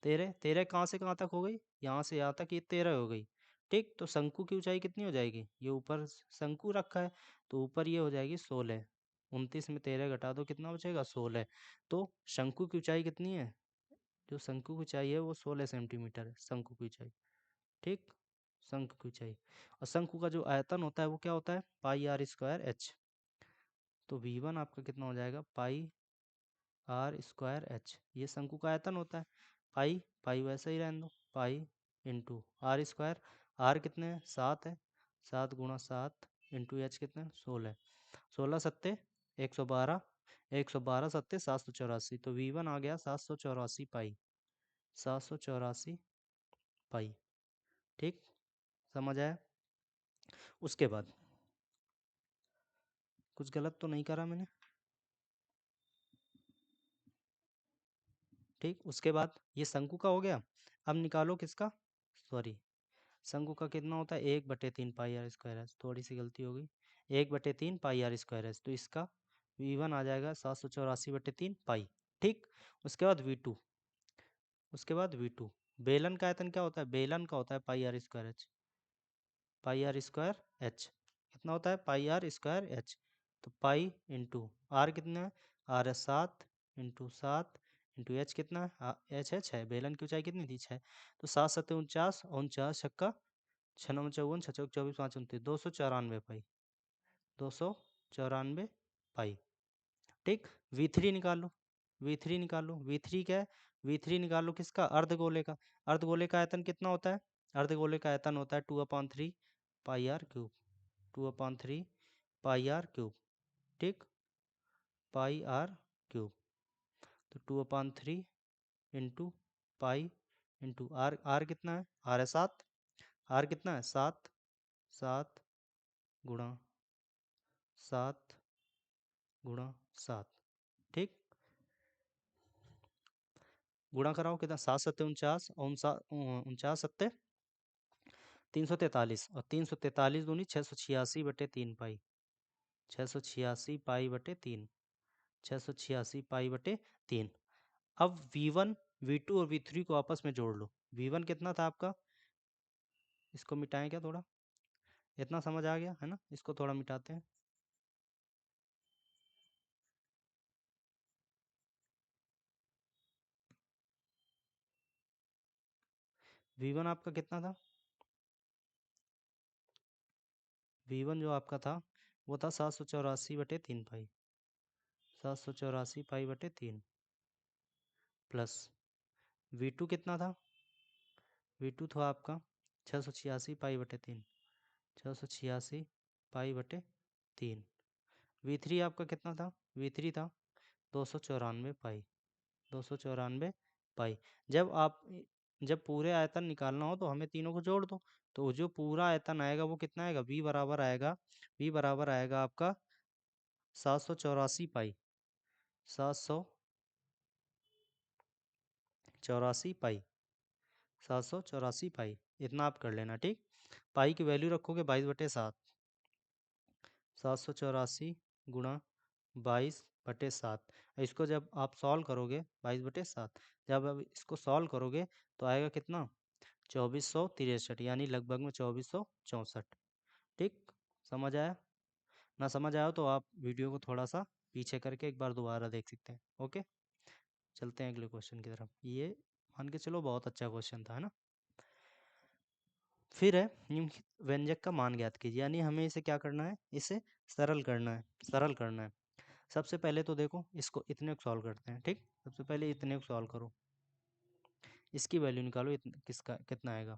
13 13 कहाँ से कहाँ तक हो गई? यहाँ से यहाँ तक ये 13 हो गई। ठीक। तो शंकु की ऊंचाई कितनी हो जाएगी? ये ऊपर शंकु रखा है तो ऊपर ये हो जाएगी 16। 29 में 13 घटा दो कितना बचेगा? 16। तो शंकु की ऊंचाई कितनी है? जो शंकु की ऊंचाई है वो 16 सेंटीमीटर है, शंकु की ऊंचाई। ठीक, शंकु की ऊंचाई। और शंकु का जो आयतन होता है वो क्या होता है, पाई आर स्क्वायर एच। तो V1 आपका कितना हो जाएगा, पाई आर स्क्वायर एच। ये शंकु का आयतन होता है। पाई पाई वैसे ही रहने दो, pi into R square. R कितने हैं, 7 है, 7 गुणा 7 इंटू एच कितने हैं, 16। 16 सत्ते 112, 112 सत्ते 784। तो V1 आ गया 784 पाई, 784 पाई। ठीक, समझ आया। उसके बाद कुछ गलत तो नहीं करा मैंने। ठीक, उसके बाद ये शंकु का हो गया। अब निकालो किसका, सॉरी, शंकु का कितना होता है, 1/3 पाई आर स्क्वायर एच। थोड़ी सी गलती हो गई, 1/3 पाई आर स्क्वायर एच। तो इसका V1 आ जाएगा 784/3 पाई। ठीक, उसके बाद V2, उसके बाद V2। बेलन का आयतन क्या होता है, बेलन का होता है pi R square H, pi R square H. कितना होता है, पाई आर स्क्वायर एच। तो पाई इंटू आर कितना है, आर है 7 इंटू 7 इंटू एच कितना है, एच है 6। बेलन की ऊंचाई कितनी थी, 6। तो 7 7 49, 49 छक्का 6 9 54, 6 चौक 24, 5 29, 294 पाई, 294 पाई। ठीक, V3 निकाल लो, V3 निकाल लो। V3 क्या है, V3 निकाल लो किसका, अर्धगोले का। अर्धगोले का आयतन कितना होता है, अर्धगोले का आयतन होता है 2/3 pi R cube, 2/3 pi R cube. ठीक, पाई आर क्यूब। तो 2/3 into pi into R, R कितना है, आर है 7, आर कितना है 7, 7 गुणा 7 गुणा 7। ठीक, गुणा कराओ कितना, 7 7 49, 49 सत्ते 343, और 343 दूनी 686/3 पाई, 686 पाई बटे 3, 686 पाई बटे 3। अब V1 V2 और V3 को आपस में जोड़ लो। V1 कितना था आपका, इसको मिटाएं क्या थोड़ा, इतना समझ आ गया है ना, इसको थोड़ा मिटाते हैं। V1 आपका कितना था, V1 जो आपका था वो था 784/3 पाई, 784 पाई बटे 3, प्लस V2 कितना था, V2 था आपका 686 पाई बटे 3, 686 पाई बटे 3। V3 आपका कितना था, V3 था 294 पाई, 294 पाई। जब आप, जब पूरे आयतन निकालना हो तो हमें तीनों को जोड़ दो। तो जो पूरा आयतन आएगा वो कितना आएगा, V बराबर आएगा, V बराबर आएगा आपका 784 पाई, 784 पाई, 784 पाई। इतना आप कर लेना। ठीक, पाई की वैल्यू रखोगे 22/7, 784 गुणा 22/7। इसको जब आप सॉल्व करोगे 22/7, जब आप इसको सॉल्व करोगे तो आएगा कितना, 2463, यानी लगभग में 2464। ठीक, समझ आया। ना समझ आया तो आप वीडियो को थोड़ा सा पीछे करके एक बार दोबारा देख सकते हैं। ओके, चलते हैं अगले क्वेश्चन की तरफ। ये मान के चलो बहुत अच्छा क्वेश्चन था, है ना। फिर है, निम्नलिखित व्यंजक का मान ज्ञात कीजिए, यानी हमें इसे क्या करना है, इसे सरल करना है, सरल करना है। सबसे पहले तो देखो इसको, इतने को सॉल्व करते हैं। ठीक, सबसे पहले इतने को सॉल्व करो, इसकी वैल्यू निकालो, किसका कितना आएगा।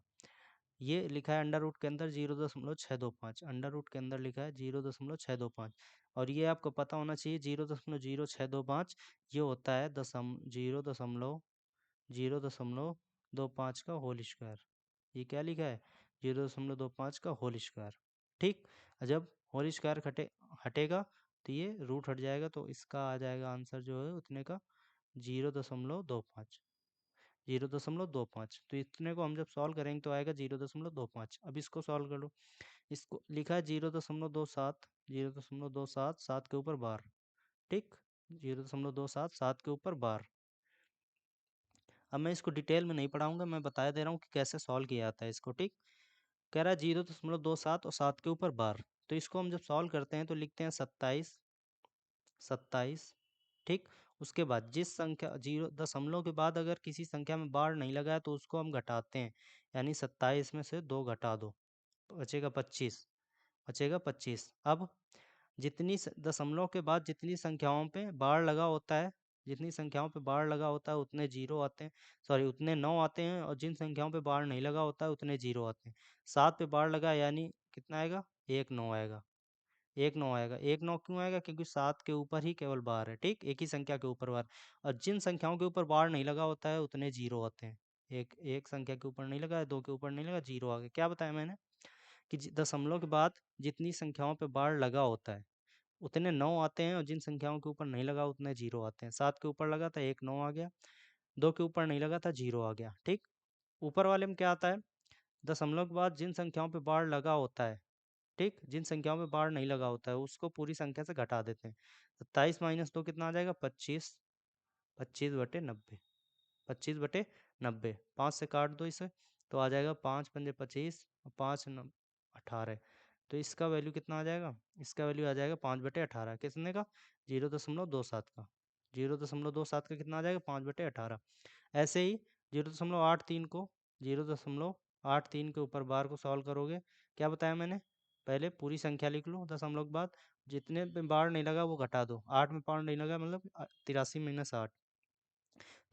ये लिखा है अंडर रूट के अंदर 0.625, अंडर रूट के अंदर लिखा है 0.625। और ये आपको पता होना चाहिए 0.0625 ये होता है 0.025 का होल स्क्वायर। ये क्या लिखा है, 0.25 का होल स्क्वायर। ठीक, जब होल स्क्वायर हटेगा तो ये रूट हट जाएगा, तो इसका आ जाएगा आंसर जो है उतने का 0.25, 0.25। तो इतने को हम जब सॉल्व करेंगे तो आएगा 0.25। अब इसको सॉल्व कर लो, इसको लिखा है 0.27, 0.27, 7 के ऊपर बार। ठीक, 0.27, 7 के ऊपर बार। अब मैं इसको डिटेल में नहीं पढ़ाऊंगा, मैं बता दे रहा हूँ कि कैसे सॉल्व किया जाता है इसको। ठीक, कह रहा है 0.27 और 7 के ऊपर बार। तो इसको हम जब सॉल्व करते हैं तो लिखते हैं 27, 27। ठीक, उसके बाद जिस संख्या जीरो दशमलव के बाद अगर किसी संख्या में बार नहीं लगा है तो उसको हम घटाते हैं, यानी 27 में से 2 घटा दो, बचेगा 25, बचेगा 25। अब दशमलव के बाद जितनी संख्याओं पे बार लगा होता है, जितनी संख्याओं पे बार लगा होता है उतने जीरो आते हैं, सॉरी उतने 9 आते हैं, और जिन संख्याओं पे बार नहीं लगा होता है उतने जीरो आते हैं। 7 पे बार लगा यानी कितना आएगा, 1 9 आएगा, 1 9 आएगा। 1 9 क्यों आएगा, क्योंकि 7 के ऊपर ही केवल बार है, ठीक, एक ही संख्या के ऊपर बार। और जिन संख्याओं के ऊपर बार नहीं लगा होता है उतने जीरो आते हैं। एक एक संख्या के ऊपर नहीं लगा है, 2 के ऊपर नहीं लगा, जीरो आ गया। क्या बताया मैंने कि दशमलव के बाद जितनी संख्याओं पे बार लगा होता है उतने 9 आते हैं, और जिन संख्याओं के ऊपर नहीं लगा उतने जीरो आते हैं। 7 के ऊपर लगा था 1 9 आ गया, 2 के ऊपर नहीं लगा था, जीरो आ गया, ठीक। ऊपर वाले में क्या आता है, दशमलव के बाद जिन संख्याओं पे बार लगा होता है, ठीक, जिन संख्याओं पे बार नहीं लगा होता है उसको पूरी संख्या से घटा देते हैं। 27 माइनस 2 कितना आ जाएगा, 25, 25/90, 25/90। 5 से काट दो इसे तो आ जाएगा 5 पंजे 25 और 5 18। तो इसका वैल्यू कितना आ जाएगा, इसका वैल्यू आ जाएगा 5/18। कितने का, 0.27 का। 0.27 का कितना आ जाएगा, 5/18। ऐसे ही 0.83 को 0.83 के ऊपर बार को सॉल्व करोगे, क्या बताया मैंने, पहले पूरी संख्या लिख लो, दशमलव के बाद जितने पे बार नहीं लगा वो घटा दो। 8 में बार नहीं लगा मतलब 83 माइनस 8।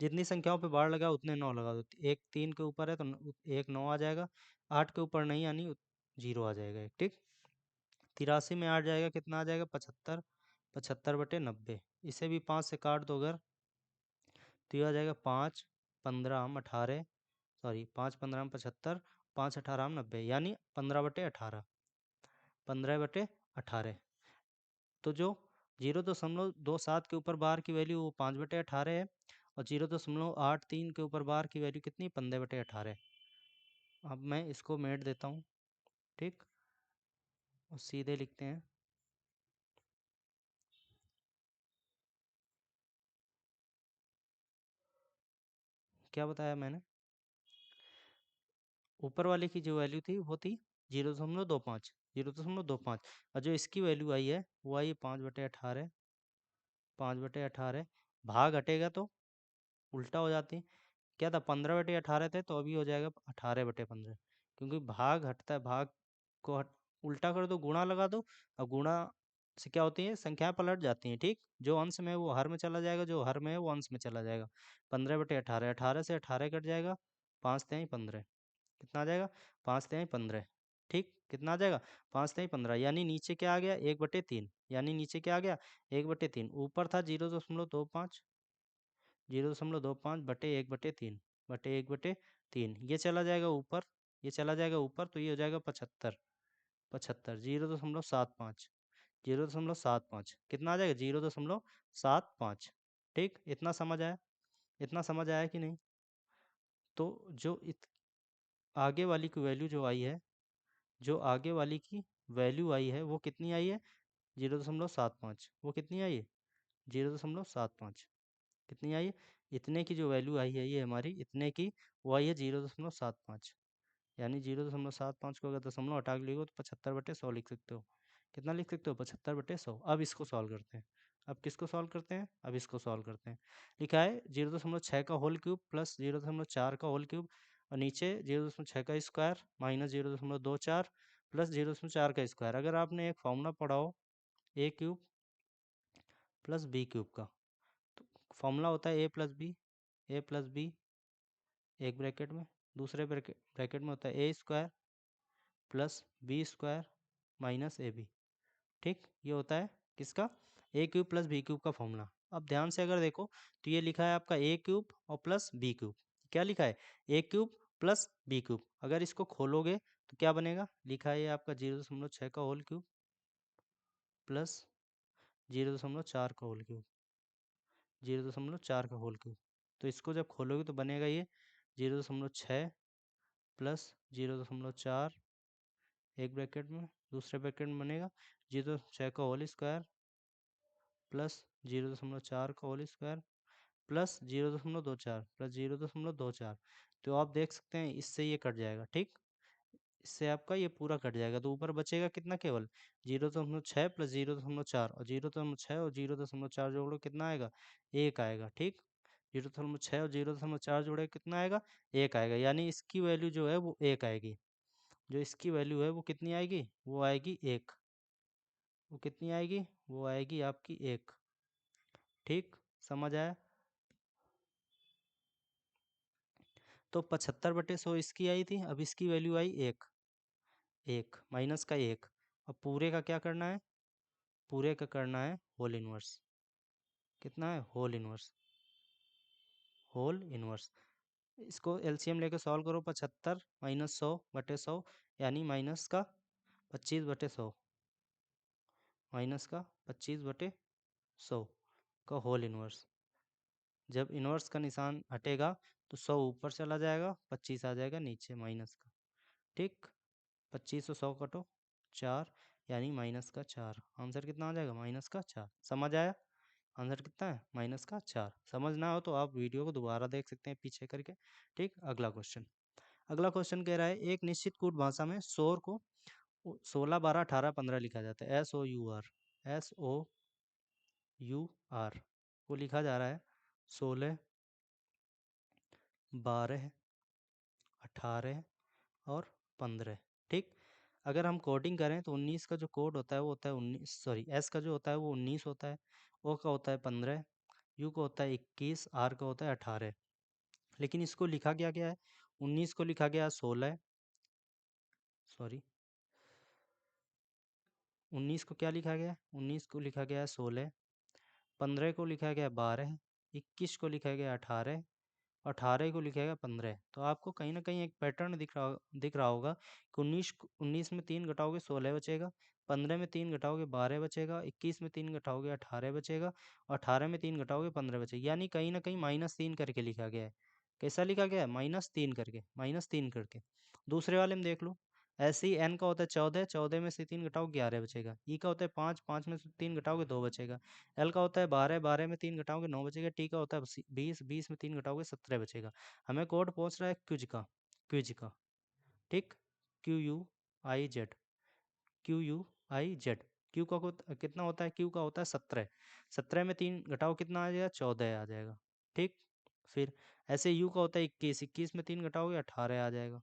जितनी संख्याओं पे बार लगा उतने 9 लगा दो। एक 3 के ऊपर है तो एक 9 आ जाएगा, 8 के ऊपर नहीं यानी जीरो आ जाएगा एक, ठीक। 83 में 8 जाएगा, कितना आ जाएगा, 75, 75/90। इसे भी 5 से काट दो अगर तो ये आ जाएगा 5 15 हम 18, सॉरी 5 15 हम 75, 5 18 हम 90, यानी 15/18, 15/18। तो जो 0.27 के ऊपर बार की वैल्यू वो 5/18 है, और 0.83 के ऊपर बार की वैल्यू कितनी, 15/18। अब मैं इसको मेट देता हूँ, ठीक, और सीधे लिखते हैं। क्या बताया मैंने, ऊपर वाले की जो वैल्यू थी वो थी 0.25, 0.25, और जो इसकी वैल्यू आई है वो आई है 5/18, 5/18। भाग हटेगा तो उल्टा हो जाती, क्या था, 15/18 थे तो अभी हो जाएगा 18/15, क्योंकि भाग हटता है, भाग को उल्टा कर दो, गुणा लगा दो, और गुणा से क्या होती है, संख्याएं पलट जाती हैं, ठीक। जो अंश में है वो हर में चला जाएगा, जो हर में है वो अंश में चला जाएगा। 15/18, 18 से 18 कट जाएगा, 5 तिहाई 15, कितना आ जाएगा, 5 तिहाई 15, ठीक, कितना आ जाएगा, 5 तिहाई 15, यानी नीचे क्या आ गया, 1/3, यानी नीचे क्या आ गया, 1/3। ऊपर था 0.25, 0.25 बटे 1/3, बटे 1/3, ये चला जाएगा ऊपर, ये चला जाएगा ऊपर, तो ये हो जाएगा 75, 75, 0.75, 0.75 कितना आ जाएगा, 0.75, ठीक। इतना समझ आया, इतना समझ आया कि नहीं। तो जो आगे वाली की वैल्यू जो आई है, जो आगे वाली की वैल्यू आई है वो कितनी आई है, 0.75, वो कितनी आई है, 0.75, कितनी आई है, इतने की जो वैल्यू आई है ये हमारी इतने की, वो आई है 0.75, यानी 0.75 को अगर दशमलव हटा के लिखो तो 75/100 लिख सकते हो। कितना लिख सकते हो, 75/100। अब इसको सॉल्व करते हैं, अब किसको सॉल्व करते हैं, अब इसको सॉल्व करते हैं। लिखा है 0.6 का होल क्यूब प्लस 0.4 का होल क्यूब, और नीचे 0.6 का स्क्वायर माइनस 0.24 प्लस 0.4 का स्क्वायर। अगर आपने एक फॉर्मूला पढ़ा हो A cube plus B cube का, तो फॉर्मूला होता है A plus B, A plus B एक ब्रैकेट में, दूसरे ब्रैकेट में होता है A square plus B square minus A B, ठीक। ये होता है किसका, A cube plus B cube का फॉर्मूला। अब ध्यान से अगर देखो तो ये लिखा है आपका ए क्यूब और प्लस बी क्यूब, क्या लिखा है, ए क्यूब प्लस बी क्यूब। अगर इसको खोलोगे तो क्या बनेगा, लिखा है ये आपका 0.6 का होल क्यूब प्लस 0.4 का होल क्यूब, 0.4 का होल क्यूब। तो इसको जब खोलोगे तो बनेगा ये 0.6 प्लस 0.4 एक ब्रैकेट में, दूसरे ब्रैकेट में बनेगा 0.6 का होल स्क्वायर प्लस 0.4 का होल स्क्वायर प्लस 0.24 प्लस 0.24। तो आप देख सकते हैं इससे ये कट जाएगा, ठीक। इससे आपका ये पूरा कट जाएगा, तो ऊपर बचेगा कितना, केवल 0.6 प्लस 0.4, और 0.6 और 0.4 जोड़ो कितना आएगा, 1 आएगा। ठीक, 0.6 और 0.4 जोड़े कितना आएगा, 1 आएगा, यानी इसकी वैल्यू जो है वो 1 आएगी। जो इसकी वैल्यू है वो कितनी आएगी, वो आएगी 1। वो कितनी आएगी, वो आएगी आपकी 1। ठीक, समझ आया। तो 75/100 इसकी आई थी, अब इसकी वैल्यू आई 1। 1 माइनस का 1। अब पूरे का क्या करना है, पूरे का करना है होल इनवर्स। कितना है, होल इनवर्स, होल इनवर्स। इसको एलसीएम लेके सॉल्व करो, 75 माइनस 100/100 यानी माइनस का 25/100, माइनस का 25/100 का होल इनवर्स। जब इनवर्स का निशान हटेगा तो 100 ऊपर चला जाएगा, 25 आ जाएगा नीचे माइनस का। ठीक, 25 और 100 कटो, 4, यानी माइनस का 4। आंसर कितना आ जाएगा, माइनस का 4। समझ आया, आंसर कितना है, माइनस का 4। समझ ना हो तो आप वीडियो को दोबारा देख सकते हैं पीछे करके। ठीक, अगला क्वेश्चन। अगला क्वेश्चन कह रहा है एक निश्चित कूट भाषा में शोर को 16, 12, 18, 15 लिखा जाता है। SOUR, SOUR को लिखा जा रहा है 16, 12, 18 और 15। ठीक, अगर हम कोडिंग करें तो 19 का जो कोड होता है वो होता है 19, सॉरी एस का जो होता है वो 19 होता है, ओ का होता है 15, यू का होता है 21, आर का होता है 18। लेकिन इसको लिखा क्या गया है, 19 को लिखा गया है 16, सॉरी 19 को क्या लिखा गया है, 19 को लिखा गया है 16, 15 को लिखा गया है 12, 21 को लिखा गया है 18, 18 को लिखेगा 15। तो आपको कहीं ना कहीं एक पैटर्न दिख रहा होगा कि 19 में 3 घटाओगे 16 बचेगा, 15 में 3 घटाओगे 12 बचेगा, 21 में 3 घटाओगे 18 बचेगा, और 18 में 3 घटाओगे 15 बचेगा, यानी कहीं ना कहीं -3 करके लिखा गया है। कैसा लिखा गया है, -3 करके, -3 करके। दूसरे वाले में देख लो, ऐसे ही एन का होता है 14, 14 में से 3 घटाओ 11 बचेगा, ई का होता है 5, 5 में से 3 घटाओगे 2 बचेगा, एल का होता है 12, 12 में 3 घटाओगे 9 बचेगा, टी का होता है 20, 20 में 3 घटाओगे 17 बचेगा। हमें कोड पहुंच रहा है क्विज का, क्विज का। ठीक, QUIZ, QUIZ। क्यू का कितना होता है, क्यू का होता है 17, 17 में 3 घटाओ कितना आ जाएगा, 14 आ जाएगा। ठीक, फिर ऐसे यू का होता है 21, 21 में 3 घटाओगे 18 आ जाएगा।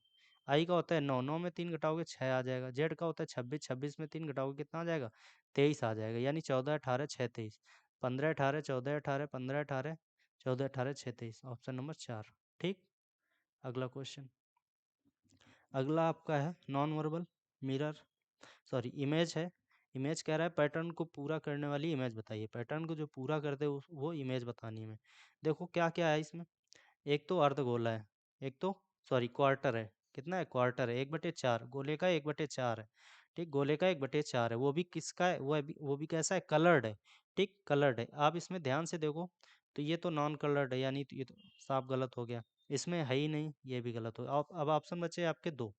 आई का होता है 9, 9 में 3 घटाओगे 6 आ जाएगा। जेड का होता है 26, 26 में 3 घटाओगे कितना आ जाएगा, 23 आ जाएगा, यानी 14, 18, 6, 23, 15, 18, 14, 18, 15, 18, 14, 18, 6, 23, ऑप्शन नंबर 4। ठीक, अगला क्वेश्चन। अगला आपका है non verbal mirror, sorry image है। इमेज कह रहा है पैटर्न को पूरा करने वाली इमेज बताइए, पैटर्न को जो पूरा कर दे वो इमेज बतानी है हमें। देखो क्या क्या है इसमें, एक तो अर्धगोला है, एक तो सॉरी क्वार्टर है। कितना है, क्वार्टर है, 1/4 गोले का 1/4 है। ठीक, गोले का 1/4 है, वो भी किसका है, वो भी कैसा है, कलर्ड है। ठीक, कलर्ड है। आप इसमें ध्यान से देखो तो ये तो नॉन कलर्ड है, यानी तो ये तो साफ गलत हो गया, इसमें है ही नहीं, ये भी गलत हो गया। अब ऑप्शन बचे आपके दो,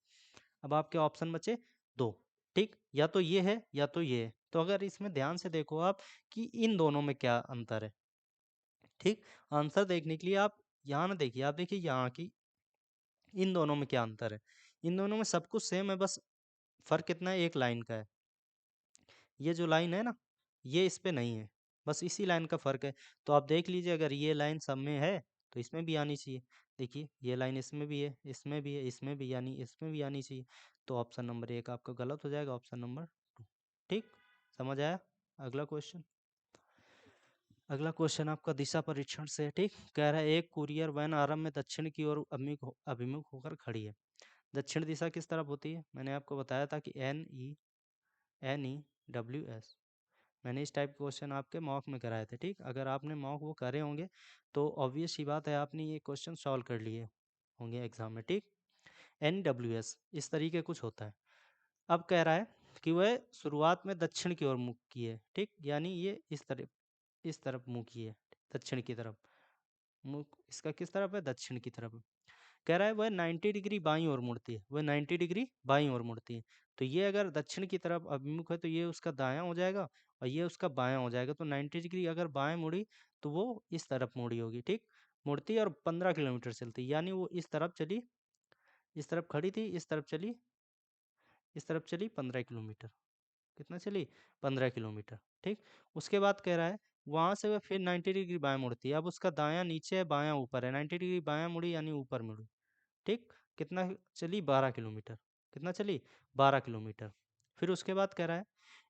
अब आपके ऑप्शन बचे दो। ठीक, या तो ये है या तो ये है। तो अगर इसमें ध्यान से देखो आप कि इन दोनों में क्या अंतर है। ठीक, आंसर देखने के लिए आप यहाँ ना देखिए, आप देखिए यहाँ की इन दोनों में क्या अंतर है। इन दोनों में सब कुछ सेम है, बस फर्क कितना है, एक लाइन का है। ये जो लाइन है ना, ये इस पे नहीं है, बस इसी लाइन का फर्क है। तो आप देख लीजिए, अगर ये लाइन सब में है तो इसमें भी आनी चाहिए। देखिए ये लाइन इसमें भी है, इसमें भी है, इसमें भी, यानी इसमें भी आनी चाहिए। तो ऑप्शन नंबर 1 आपका गलत हो जाएगा, ऑप्शन नंबर 2। ठीक, समझ आया। अगला क्वेश्चन। अगला क्वेश्चन आपका दिशा परीक्षण से है। ठीक, कह रहा है एक कुरियर वैन आरंभ में दक्षिण की ओर अभिमुख होकर खड़ी है। दक्षिण दिशा किस तरफ होती है, मैंने आपको बताया था कि NEWS। मैंने इस टाइप के क्वेश्चन आपके मॉक में कराए थे। ठीक, अगर आपने मॉक वो करे होंगे तो ऑब्वियस सी बात है आपने ये क्वेश्चन सॉल्व कर लिए होंगे एग्जाम में। ठीक, NWS इस तरीके कुछ होता है। अब कह रहा है कि वह शुरुआत में दक्षिण की ओर मुख की है। ठीक, यानी ये इस तरफ मुँह की है, दक्षिण की तरफ। मुख इसका किस तरफ है, दक्षिण की तरफ। कह रहा है वह 90 डिग्री बाईं ओर मुड़ती है, वह 90 डिग्री बाईं ओर मुड़ती है। तो ये अगर दक्षिण की तरफ अभिमुख है तो ये उसका दायां हो जाएगा और ये उसका बायां हो जाएगा। तो 90 डिग्री अगर बाएं मुड़ी तो वो इस तरफ मुड़ी होगी। ठीक, मुड़ती है और 15 किलोमीटर चलती है, यानी वो इस तरफ चली, इस तरफ खड़ी थी, इस तरफ चली इस तरफ चली 15 किलोमीटर। कितना चली? 15 किलोमीटर। ठीक, उसके बाद कह रहा है वहाँ से वह फिर 90 डिग्री बाएं मुड़ती है। अब उसका दायां नीचे है, बायां ऊपर है। 90 डिग्री बायां मुड़ी यानी ऊपर मुड़ी। ठीक, कितना चली? 12 किलोमीटर। कितना चली? 12 किलोमीटर। फिर उसके बाद कह रहा है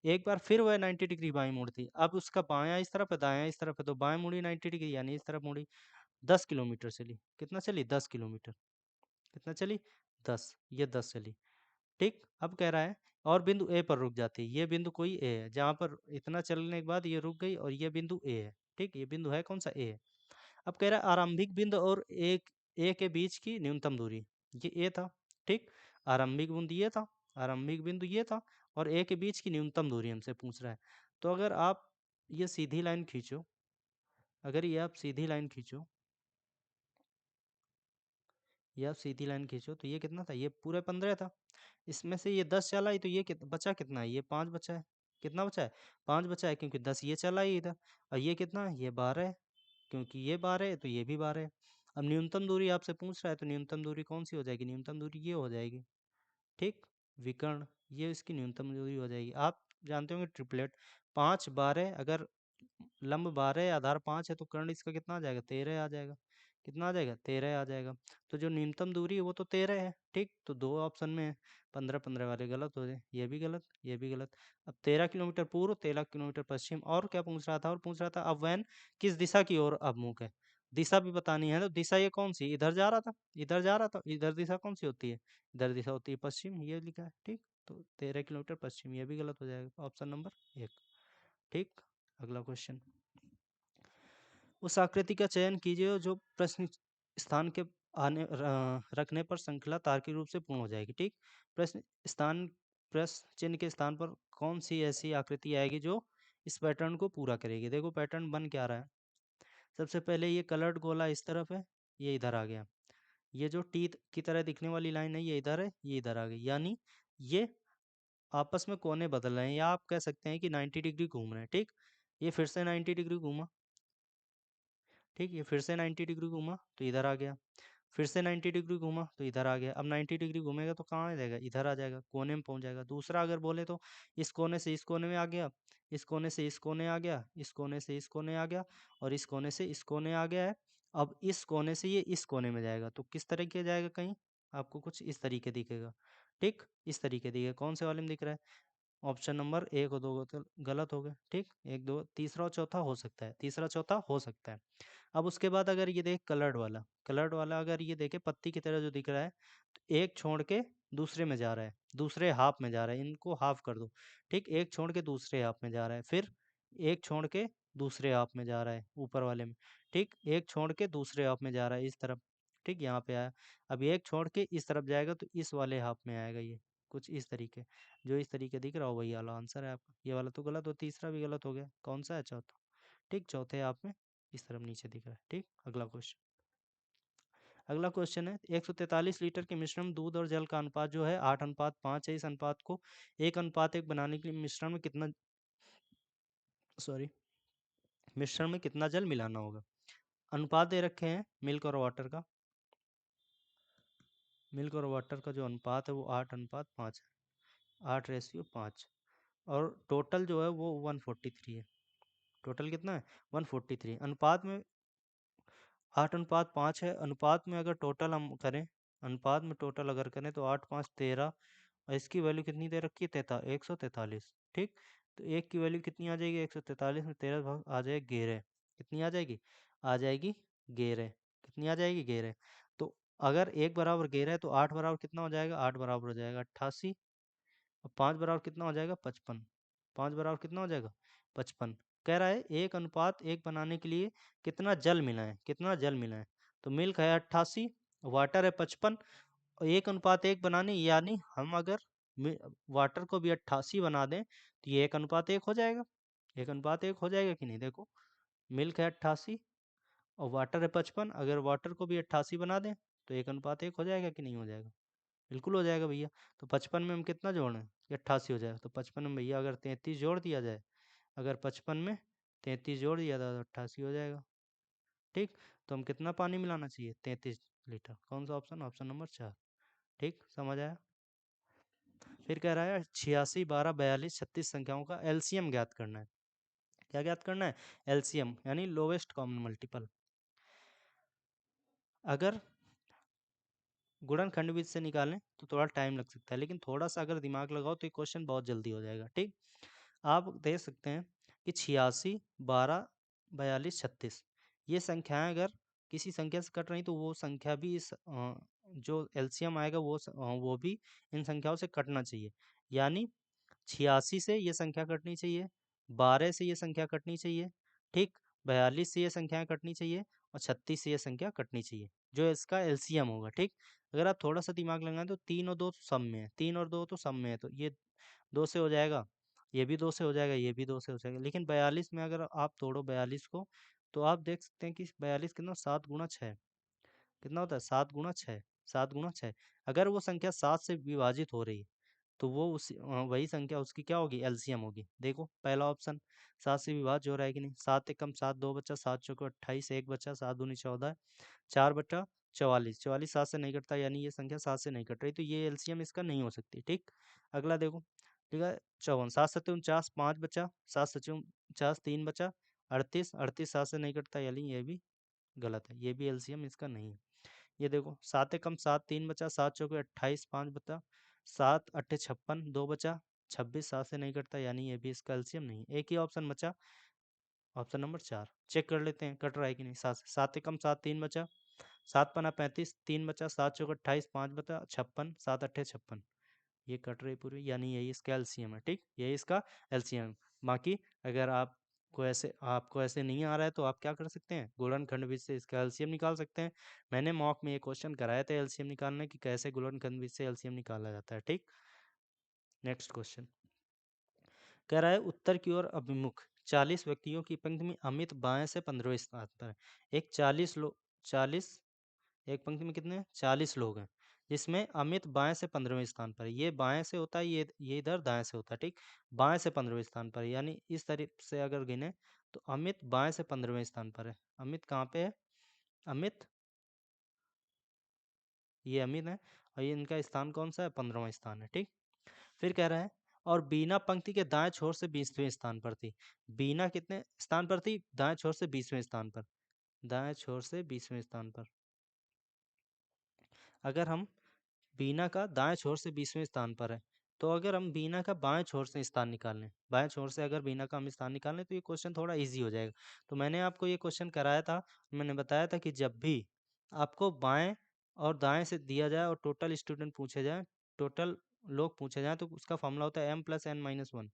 एक बार फिर वह 90 डिग्री बाएं मुड़ती है। अब उसका बायां इस तरफ है, दायां इस तरफ है, तो बाएं मुड़ी 90 डिग्री यानी इस तरफ मुड़ी। 10 किलोमीटर चली। कितना चली? 10 किलोमीटर। कितना चली? 10। ये 10 चली। ठीक, अब कह रहा है और बिंदु ए पर रुक जाती है। ये बिंदु कोई ए है जहाँ पर इतना चलने के बाद ये रुक गई और ये बिंदु ए है। ठीक, ये बिंदु है कौन सा? ए है। अब कह रहा है आरंभिक बिंदु और एक ए के बीच की न्यूनतम दूरी। ये ए था। ठीक, आरंभिक बिंदु ये था, आरंभिक बिंदु ये था और ए के बीच की न्यूनतम दूरी हमसे पूछ रहा है। तो अगर आप ये सीधी लाइन खींचो, अगर ये आप सीधी लाइन खींचो, ये आप सीधी लाइन खींचो तो ये कितना था? ये पूरे 15 था। इसमें से ये 10 चला ही तो ये बचा कितना है? ये 5 बचा है। कितना बचा है? 5 बचा है क्योंकि 10 ये चला ही इधर। और ये कितना है? ये 12 है, क्योंकि ये 12 है तो ये भी 12 है। अब न्यूनतम दूरी आपसे पूछ रहा है तो न्यूनतम दूरी कौन सी हो जाएगी? न्यूनतम दूरी ये हो जाएगी। ठीक, विकर्ण, ये इसकी न्यूनतम दूरी हो जाएगी। आप जानते होंगे ट्रिपलेट 5 12, अगर लंब 12 है, आधार 5 है तो कर्ण इसका कितना आ जाएगा? 13 आ जाएगा। कितना आ जाएगा? 13 आ जाएगा। तो जो न्यूनतम दूरी है वो तो 13 है। ठीक, तो दो ऑप्शन में 15 15 वाले गलत हो जाए। ये भी गलत, ये भी गलत। अब 13 किलोमीटर पूर्व, 13 किलोमीटर पश्चिम। और क्या पूछ रहा था? और पूछ रहा था अब वैन किस दिशा की ओर अभिमुख है। दिशा भी बतानी है। तो दिशा ये कौन सी? इधर जा रहा था, इधर जा रहा था। इधर दिशा कौन सी होती है? इधर दिशा होती है पश्चिम, ये लिखा है। ठीक, तो 13 किलोमीटर पश्चिम, ये भी गलत हो जाएगा। Option number 1। ठीक, अगला क्वेश्चन। उस आकृति का चयन कीजिए जो प्रश्न स्थान के रखने पर श्रृंखला तार्किक रूप से पूर्ण हो जाएगी। ठीक, प्रश्न चिन्ह के स्थान पर कौन सी ऐसी आकृति आएगी जो इस पैटर्न को पूरा करेगी? देखो पैटर्न बन क्या रहा है। सबसे पहले ये कलर्ड गोला इस तरफ है, ये इधर आ गया। ये जो टी की तरह दिखने वाली लाइन है ये इधर है, ये इधर आ गई। यानी ये आपस में कोने बदल रहे हैं, या आप कह सकते हैं कि 90 डिग्री घूम रहे हैं। ठीक, ये फिर से 90 डिग्री घूमा। ठीक, ये फिर से 90 डिग्री घूमा तो इधर आ गया। फिर से 90 डिग्री घूमा तो इधर आ गया। अब 90 डिग्री घूमेगा तो कहाँ आ जाएगा? इधर आ जाएगा, कोने में पहुंच जाएगा। दूसरा अगर बोले तो इस कोने से इस कोने में आ गया, इस कोने से इस कोने आ गया, इस कोने से इस कोने आ गया और इस कोने से इस कोने आ गया है। अब इस कोने से ये इस कोने में जाएगा तो किस तरीके जाएगा? कहीं आपको कुछ इस तरीके दिखेगा। ठीक, इस तरीके दिखेगा। कौन से वाले में दिख रहा है? ऑप्शन नंबर 1 और 2 तो गलत हो गए। ठीक, 1 2 तीसरा और चौथा हो सकता है, तीसरा चौथा हो सकता है। अब उसके बाद अगर ये देख कलर्ड वाला अगर ये देखे पत्ती की तरह जो दिख रहा है तो एक छोड़ के दूसरे में जा रहा है, दूसरे हाफ में जा रहा है। इनको हाफ कर दो। ठीक, एक छोड़ के दूसरे हाफ में जा रहा है, फिर एक छोड़ के दूसरे हाफ में जा रहा है ऊपर वाले में। ठीक, एक छोड़ के दूसरे हाफ में जा रहा है इस तरफ। ठीक, यहाँ पे आया। अब एक छोड़ के इस तरफ जाएगा तो इस वाले हाफ में आएगा ये, कुछ इस तरीके। जो इस तरीके दिख रहा हो वही वाला आंसर है आपका। ये वाला तो गलत हो, तीसरा भी गलत हो गया। कौन सा है? चौथा। ठीक, चौथे आप में इस तरफ नीचे दिख रहा है। ठीक, अगला क्वेश्चन। अगला क्वेश्चन है 143 लीटर के मिश्रण में दूध और जल का अनुपात जो है 8:5 है। इस अनुपात को 1:1 बनाने के लिए मिश्रण में कितना सॉरी मिश्रण में कितना जल मिलाना होगा? अनुपात दे रखे हैं मिल्क और वाटर का। मिल्क और वाटर का जो अनुपात है वो 8:5 है, 8:5। और टोटल जो है वो 143 है। टोटल कितना है? 143। अनुपात में 8:5 है। अनुपात में अगर टोटल हम करें, अनुपात में टोटल अगर करें तो 8 5 13 और इसकी वैल्यू कितनी दे रखी है? 143। ठीक, तो एक की वैल्यू कितनी आ जाएगी? 143 में 13 भाग आ जाएगी 11। कितनी आ जाएगी? आ जाएगी 11। कितनी आ जाएगी? 11। तो अगर एक बराबर 11 है तो 8 बराबर कितना हो जाएगा? 8 बराबर हो जाएगा 88। और 5 बराबर कितना हो जाएगा? 55। 5 बराबर कितना हो जाएगा? 55। कह रहा है 1:1 बनाने के लिए कितना जल मिलाएं, कितना जल मिलाएं? तो मिल्क है 88, वाटर है 55 और 1:1 बनाने यानी हम अगर वाटर को भी 88 बना दें तो ये 1:1 हो जाएगा। 1:1 हो जाएगा कि नहीं? देखो, मिल्क है 88 और वाटर है 55। अगर वाटर को भी 88 बना दें तो 1:1 हो जाएगा कि नहीं हो जाएगा? बिल्कुल हो जाएगा भैया। तो 55 में हम कितना जोड़ें? ये 88 हो जाएगा। तो 55 में भैया अगर 33 जोड़ दिया जाए, अगर 55 में 33 जोड़ दिया जाए तो 88 हो जाएगा। ठीक, तो हम कितना पानी मिलाना चाहिए? 33 लीटर। कौन सा ऑप्शन? Option number 4। ठीक, समझ आया? फिर कह रहा है 86, 12, 42, 36 संख्याओं का एलसीएम ज्ञात करना है। क्या ज्ञात करना है? एलसीएम यानी लोवेस्ट कॉमन मल्टीपल। अगर गुणनखंड विधि से निकालें तो थोड़ा टाइम लग सकता है, लेकिन थोड़ा सा अगर दिमाग लगाओ तो ये क्वेश्चन बहुत जल्दी हो जाएगा। ठीक, आप देख सकते हैं कि 86, 12, 42, 36 ये संख्याएं अगर किसी संख्या से कट रही तो वो संख्या भी इस जो एलसीएम आएगा वो भी इन संख्याओं से कटना चाहिए। यानी 86 से ये संख्या कटनी चाहिए, 12 से ये संख्या कटनी चाहिए, ठीक, 42 से ये संख्या कटनी चाहिए और 36 से ये संख्या कटनी चाहिए, जो इसका एलसीएम होगा। ठीक, अगर आप थोड़ा सा दिमाग लगाएं तो 3 और 2 तो सम में है, 3 और 2 तो सम में है, तो ये 2 से हो जाएगा, ये भी 2 से हो जाएगा, ये भी 2 से हो जाएगा। लेकिन 42 में अगर आप तोड़ो 42 को तो आप देख सकते हैं कि 42 कितना, 7 गुणा 6 कितना होता है, 7 गुणा 6, 7 गुणा 6। अगर वो संख्या 7 से विभाजित हो रही है तो वो वही संख्या उसकी क्या होगी, एलसीएम होगी। देखो पहला ऑप्शन 7 से विभाज्य हो रहा है कि नहीं, 7 एकम 7, 2 बचा, 7 चौको 28, 1 बचा, 7 दूनी 14, 4 बचा 44, 44 7 से नहीं कटता, यानी ये संख्या 7 से नहीं कट रही, तो ये एलसीएम इसका नहीं हो सकती। ठीक, अगला देखो, ठीक है 54, 7 सत्ते 49, 5 बचा, 7 सत्ते 49, 3 बचा, 38, 38 7 से नहीं कटता, यानी ये भी गलत है, ये भी एलसीएम इसका नहीं है। ये देखो 7 एकम 7, 3 बचा, 7 चौके 28, 5 बचा, 7 अट्ठे 56, 2 बचा, 26 7 से नहीं कटता, यानी ये भी इसका एलसीएम नहीं है। एक ही ऑप्शन बचा, ऑप्शन नंबर 4, चेक कर लेते हैं कट रहा है कि नहीं। 7 एकम 7, 3 बचा, 7 पना 35, 3 बचा, 7 चौके 28, 5 बचा, 56, 7 अट्ठे 56, ये कट रही पूरी, यानी यही इसका एलसीएम है। ठीक, यही इसका एलसीएम। बाकी अगर आपको ऐसे नहीं आ रहा है तो आप क्या कर सकते हैं, गुणनखंड विधि से इसका एलसीएम निकाल सकते हैं। मैंने मॉक में ये क्वेश्चन कराया था एलसीएम निकालने की, कैसे गुणनखंड विधि से एलसीएम निकाला जाता है। ठीक, नेक्स्ट क्वेश्चन कह रहा है उत्तर की ओर अभिमुख 40 व्यक्तियों की पंक्ति में अमित बाएं से 15वें स्थान पर है। एक 40 एक पंक्ति में कितने 40 लोग हैं, जिसमें अमित बाएं से 15वें स्थान पर है। ये बाएं से होता है, ये इधर दाएं से होता है। ठीक, बाएं से 15वें स्थान पर है, यानी इस तरीके से अगर गिने तो अमित बाएं से 15वें स्थान पर है। अमित कहाँ पे है, अमित, ये अमित है और ये इनका स्थान कौन सा है, 15वां स्थान है। ठीक, फिर कह रहा है और बीना पंक्ति के दाएं छोर से 20वें स्थान पर थी। बीना कितने स्थान पर थी, दाएं छोर से 20वें स्थान पर, दाएं छोर से 20वें स्थान पर। अगर हम बीना का दाएं छोर से 20वें स्थान पर है, तो अगर हम बीना का बाएं छोर से स्थान निकाल लें, बाएं छोर से अगर बीना का हम स्थान निकाल लें तो ये क्वेश्चन थोड़ा इजी हो जाएगा। तो मैंने आपको ये क्वेश्चन कराया था, मैंने बताया था कि जब भी आपको बाएं और दाएं से दिया जाए और टोटल स्टूडेंट पूछे जाए, टोटल लोग पूछे जाए, तो उसका फॉर्मूला होता है m+n-1,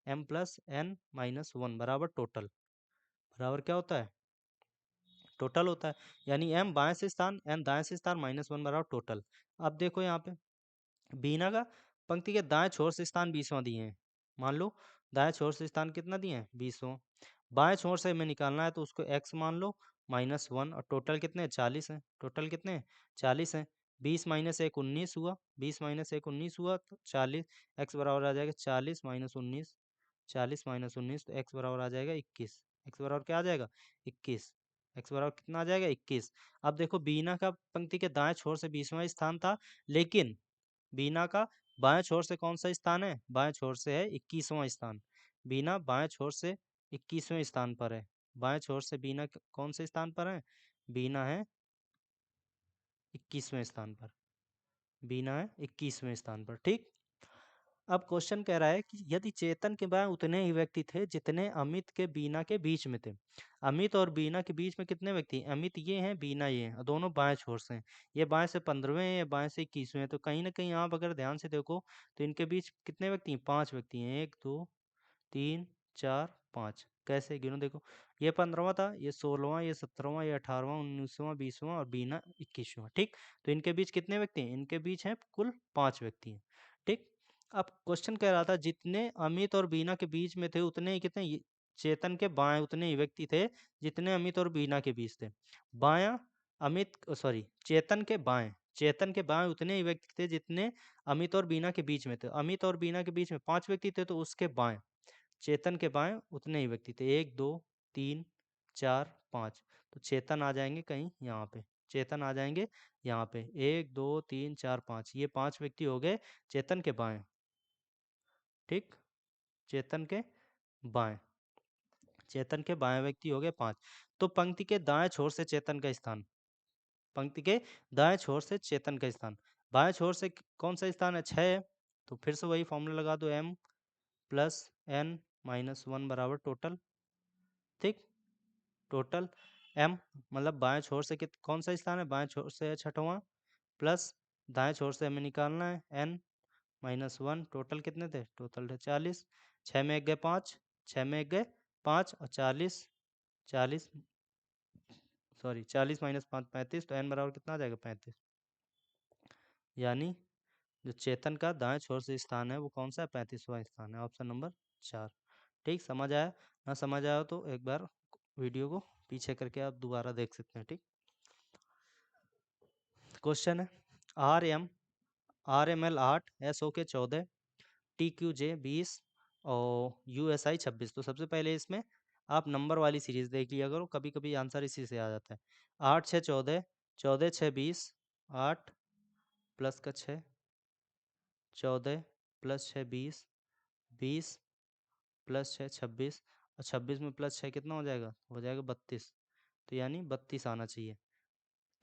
m+n-1 बराबर टोटल, बराबर क्या होता है, टोटल होता है। यानी m बाएं से स्थान, n दाएं से स्थान, -1 बराबर टोटल। अब देखो यहाँ पे बीना का पंक्ति के दाएं छोर से स्थान 20वां दिए हैं, मान लो दाएं छोर से स्थान कितना दिए हैं, 20वां। बाएं छोर से हमें निकालना है तो उसको x मान लो, -1, और टोटल कितने हैं, 40 हैं, टोटल कितने हैं, 40 हैं। 20 माइनस 1 19 हुआ, 20 माइनस 1 19 हुआ, तो 40, x बराबर आ जाएगा 40 माइनस 19, 40 माइनस 19, तो x बराबर आ जाएगा 21, x बराबर क्या आ जाएगा, 21, x बराबर कितना आ जाएगा, 21। अब देखो बीना का पंक्ति के दाएं छोर से 20वां स्थान था, लेकिन बीना का बाएं छोर से कौन सा स्थान है, बाएं छोर से है 21वां स्थान। बीना बाएं छोर से 21वें स्थान पर है, बाएं छोर से बीना कौन से स्थान पर है, बीना है 21वें स्थान पर, बीना है 21वें स्थान पर। ठीक, अब क्वेश्चन कह रहा है कि यदि चेतन के बाएं उतने ही व्यक्ति थे जितने अमित के बीना के बीच में थे। अमित और बीना के बीच में कितने व्यक्ति, अमित ये हैं, बीना ये हैं, और दोनों बाएं छोर से हैं। ये बाएं से 15वें हैं, ये बाएं से 21वें हैं, तो कहीं ना कहीं आप अगर ध्यान से देखो तो इनके बीच कितने व्यक्ति हैं, 5 व्यक्ति हैं, 1 2 3 4 5। कैसे गिनो देखो, ये 15वां था, ये 16वां, ये 17वां, ये 18वां, 19वां, 20वां और बीना 21वां। ठीक, तो इनके बीच कितने व्यक्ति हैं, इनके बीच हैं कुल 5 व्यक्ति हैं। ठीक, अब क्वेश्चन कह रहा था जितने अमित और बीना के बीच में थे उतने ही कितने चेतन के बाएं उतने ही व्यक्ति थे जितने अमित और बीना के बीच थे। बायां चेतन के बाएं, चेतन के बाएं उतने ही व्यक्ति थे जितने अमित और बीना के बीच में थे। अमित और बीना के बीच में 5 व्यक्ति थे, तो उसके बाएं, चेतन के बाएं उतने ही व्यक्ति थे, 1 2 3 4 5। तो चेतन आ जाएंगे कहीं यहाँ पे, चेतन आ जाएंगे यहाँ पे, 1 2 3 4 5, ये 5 व्यक्ति हो गए चेतन के बाएं। ठीक, चेतन के बाएं, चेतन के बाएं व्यक्ति हो गए 5। तो पंक्ति के दाएं छोर से चेतन का स्थान, पंक्ति के दाएं छोर से चेतन का स्थान, बाएं छोर से कौन सा स्थान है? 6 है। तो फिर से वही फॉर्मूला लगा दो, m प्लस n माइनस 1 बराबर टोटल। ठीक, टोटल m मतलब बाएं छोर से कौन सा स्थान है? बाएं छोर से 6वां, प्लस दाएं छोर से हमें निकालना है n माइनस 1। टोटल कितने थे? टोटल थे 40। 6 में 1 गए 5, 6 में 1 गए 5 और 40, 40 सॉरी 40 माइनस 5 35। तो n बराबर कितना आ जाएगा? 35। यानी जो चेतन का दाएं छोर से स्थान है वो कौन सा है? 35वां स्थान है, ऑप्शन नंबर 4। ठीक, समझ आया? ना समझ आया तो एक बार वीडियो को पीछे करके आप दोबारा देख सकते हैं। ठीक, क्वेश्चन है R M L 8, S O K 14, T Q जे 20 और यू एस आई 26। तो सबसे पहले इसमें आप नंबर वाली सीरीज देख लिया करो, कभी कभी आंसर इसी से आ जाता है। 8 6 14, 14 6 20, 8 प्लस का 6, 14 प्लस 6 20, 20 प्लस 6 26, और 26 में प्लस 6 कितना हो जाएगा? हो जाएगा 32। तो यानी 32 आना चाहिए।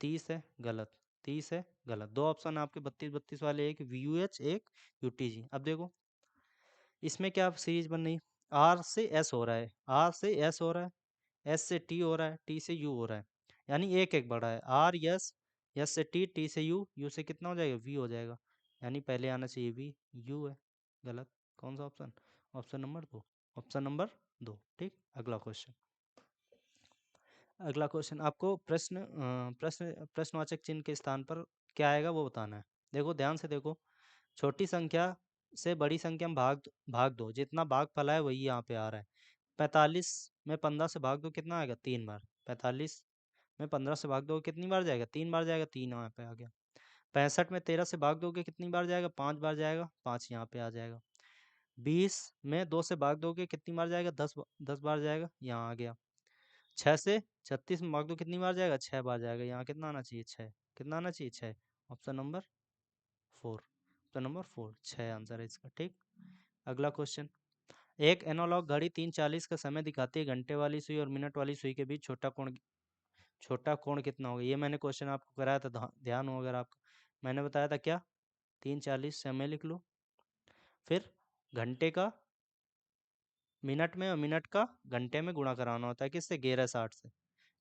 30 है गलत, 30 है गलत। दो ऑप्शन आपके 32 32 वाले, एक वी यू एच, एक यू टी जी। अब देखो इसमें क्या सीरीज बन रही? आर से एस हो रहा है, आर से एस हो रहा है, एस से टी हो रहा है, टी से यू हो रहा है। यानी एक एक बढ़ा है, आर यस, यस से टी, टी से यू, यू से कितना हो जाएगा? वी हो जाएगा। यानी पहले आना चाहिए वी, यू है गलत। कौन सा option? Option number 2, option number 2। ठीक, अगला क्वेश्चन, अगला क्वेश्चन आपको प्रश्नवाचक चिन्ह के स्थान पर क्या आएगा वो बताना है। देखो ध्यान से देखो, छोटी संख्या से बड़ी संख्या में भाग दो, जितना भाग फला है वही यहाँ पे आ रहा है। 45 में 15 से भाग दो, कितना आएगा? 3 बार। 45 में 15 से भाग दो कितनी बार जाएगा? 3 बार जाएगा, 3 यहाँ पे आ गया। 65 में 13 से भाग दोगे कितनी बार जाएगा? 5 बार जाएगा, 5 यहाँ पे आ जाएगा। 20 में 2 से भाग दोगे कितनी बार जाएगा? 10 बार जाएगा, यहाँ आ गया। 6 से 36 में भाग दो कितनी बार जाएगा? 6 बार जाएगा, यहाँ कितना आना चाहिए? 6। कितना आना चाहिए? 6। Option number 4, option number 4, 6 answer है इसका। ठीक, अगला क्वेश्चन, एक एनालॉग घड़ी 3:40 का समय दिखाती है। घंटे वाली सुई और मिनट वाली सुई के बीच छोटा कोण कितना होगा? ये मैंने क्वेश्चन आपको कराया था, ध्यान हो अगर आपका। मैंने बताया था क्या? 3:40 समय लिख लो, फिर घंटे का मिनट में और मिनट का घंटे में गुणा कराना होता है। किससे? 11:60 से।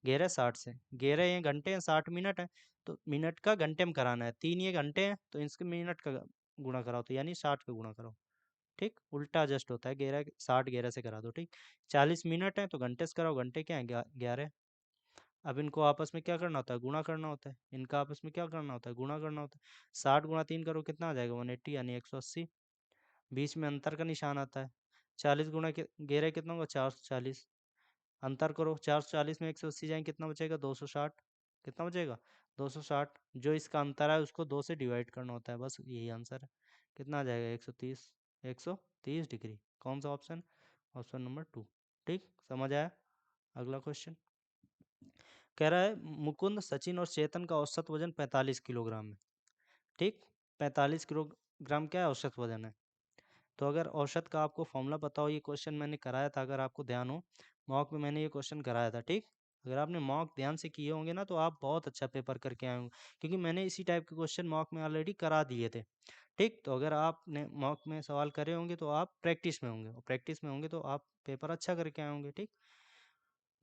11:60 से, 11 ये घंटे हैं, 60 मिनट है, तो मिनट का घंटे में कराना है। 3 ये घंटे हैं तो इसके मिनट का गुणा कराओ, तो यानी 60 का गुणा कराओ। ठीक, उल्टा एडजस्ट होता है, 11 60 11 से करा दो। ठीक, 40 मिनट है तो घंटे से कराओ, घंटे क्या है? 11। अब इनको आपस में क्या करना होता है? गुणा करना होता है। इनका आपस में क्या करना होता है? गुणा करना होता है। 60 गुणा 3 करो, कितना आ जाएगा? 180 यानी 180। बीच में अंतर का निशान आता है। 40 गुणा 11 कितना होगा? 440। अंतर करो, 440 में 180 जाएंगे, कितना बचेगा? 260। कितना बचेगा? 260। जो इसका अंतर है उसको 2 से डिवाइड करना होता है, बस यही आंसर है। कितना आ जाएगा? 130, 130 डिग्री। कौन सा ऑप्शन? Option number 2। ठीक, समझ आया? अगला क्वेश्चन कह रहा है मुकुंद, सचिन और चेतन का औसत वजन 45 किलोग्राम है। ठीक, 45 किलोग्राम क्या है? औसत वजन है। तो अगर औसत का आपको फॉर्मूला पता हो, ये क्वेश्चन मैंने कराया था, अगर आपको ध्यान हो, मॉक में मैंने ये क्वेश्चन कराया था। ठीक, अगर आपने मॉक ध्यान से किए होंगे ना तो आप बहुत अच्छा पेपर करके आए होंगे, क्योंकि मैंने इसी टाइप के क्वेश्चन मॉक में ऑलरेडी करा दिए थे। ठीक, तो अगर आपने मॉक में सवाल करे होंगे तो आप प्रैक्टिस में होंगे, और प्रैक्टिस में होंगे तो आप पेपर अच्छा करके आए होंगे। ठीक,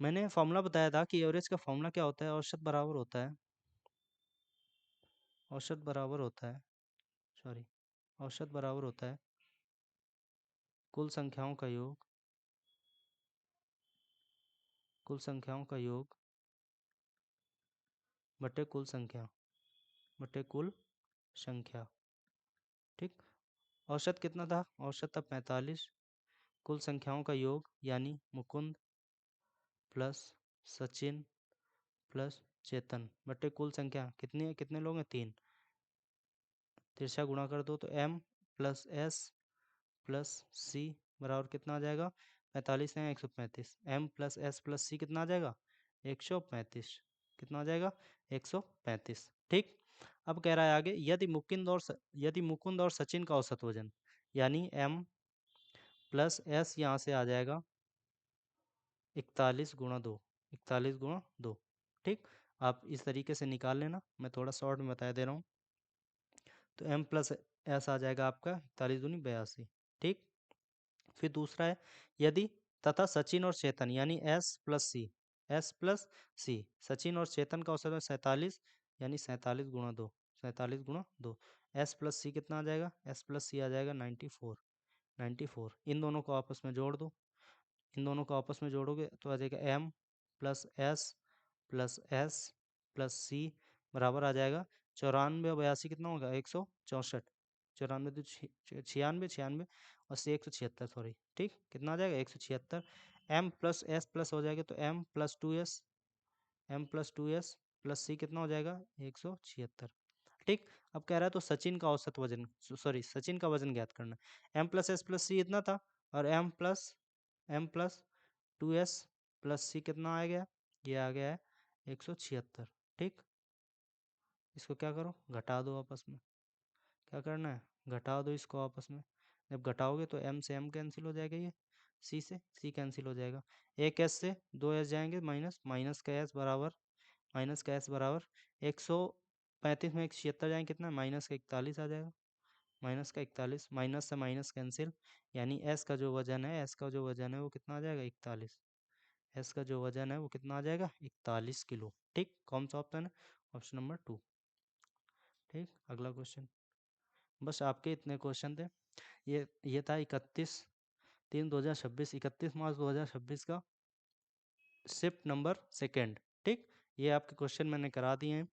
मैंने फॉर्मूला बताया था कि एवरेज का फॉर्मूला क्या होता है? औसत बराबर होता है, औसत बराबर होता है, सॉरी, औसत बराबर होता है कुल संख्याओं का योग, कुल संख्याओं का योग बटे कुल संख्या, बटे कुल संख्या। ठीक, औसत कितना था? औसत था 45। कुल संख्याओं का योग यानी मुकुंद प्लस सचिन प्लस चेतन बटे कुल संख्या कितनी, कितने लोग हैं? 3। तिरछा गुणा कर दो तो m प्लस s प्लस सी बराबर कितना आ जाएगा? 45 है 135। m plus s plus C कितना आ जाएगा? 135। कितना आ जाएगा? 135। ठीक, अब कह रहा है आगे, यदि मुकुंद और सचिन का औसत वजन यानी m प्लस एस यहाँ से आ जाएगा 41 गुणा 2, 41 गुणा 2। ठीक, आप इस तरीके से निकाल लेना, मैं थोड़ा शॉर्ट में बता दे रहा हूँ। तो m प्लस एस आ जाएगा आपका 41 दूनी 82। ठीक, फिर दूसरा है, यदि तथा सचिन और चेतन यानी एस प्लस सी, सचिन और चेतन का औसत है 47 यानी 47 गुणा 2, 47 गुणा 2। एस प्लस सी कितना आ जाएगा, एस प्लस सी आ जाएगा 94, 94। इन दोनों को आपस में जोड़ दो, इन दोनों को आपस में जोड़ोगे तो आ जाएगा एम प्लस एस प्लस सी बराबर आ जाएगा 94 और 82 कितना होगा 164, 94 तो 96, 96 और सी 176, सॉरी। ठीक, कितना आ जाएगा 176। एम प्लस एस प्लस हो जाएगा तो M plus two S plus C कितना हो जाएगा 176। ठीक, अब कह रहा है तो सचिन का औसत वजन, सॉरी सचिन का वजन ज्ञात करना। M plus S plus C इतना था, और M plus two S plus C कितना आ गया, ये आ गया है 176। ठीक, इसको क्या करो, घटा दो आपस में। क्या करना है, घटा दो इसको आपस में। जब घटाओगे तो एम से एम कैंसिल हो जाएगा, ये सी से सी कैंसिल हो जाएगा। एक एस से दो एस जाएंगे, माइनस माइनस का एस बराबर, माइनस का एस बराबर 135 में 176 जाएंगे कितना, माइनस का 41 आ जाएगा, माइनस का 41, माइनस से माइनस कैंसिल, यानी एस का जो वजन है, एस का जो वजन है वो कितना आ जाएगा 41। एस का जो वजन है वो कितना आ जाएगा 41 किलो। ठीक, कौन सा ऑप्शन है, ऑप्शन नंबर 2। ठीक, अगला क्वेश्चन। बस आपके इतने क्वेश्चन थे। ये था 31/3/2026, 31 मार्च 2026 का शिफ्ट नंबर सेकेंड। ठीक, ये आपके क्वेश्चन मैंने करा दिए हैं।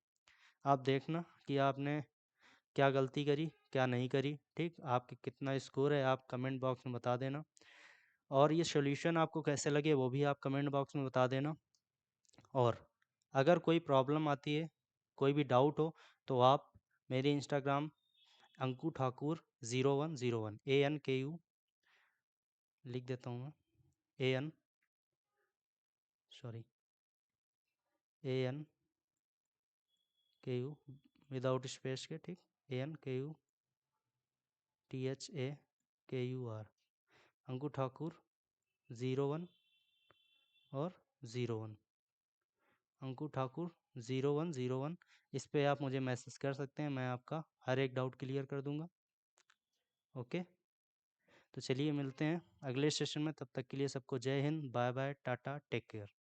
आप देखना कि आपने क्या गलती करी क्या नहीं करी। ठीक, आपके कितना स्कोर है आप कमेंट बॉक्स में बता देना, और ये सॉल्यूशन आपको कैसे लगे वो भी आप कमेंट बॉक्स में बता देना। और अगर कोई प्रॉब्लम आती है, कोई भी डाउट हो, तो आप मेरे इंस्टाग्राम अंकु ठाकुर 0101 ANKU लिख देता हूँ मैं, AN sorry ANKU without space के। ठीक, ANKUTHAKUR अंकु ठाकुर 01 और 01 अंकु ठाकुर 0101। इस पे आप मुझे मैसेज कर सकते हैं, मैं आपका हर एक डाउट क्लियर कर दूंगा। ओके, तो चलिए मिलते हैं अगले सेशन में, तब तक के लिए सबको जय हिंद, bye bye, tata, take care.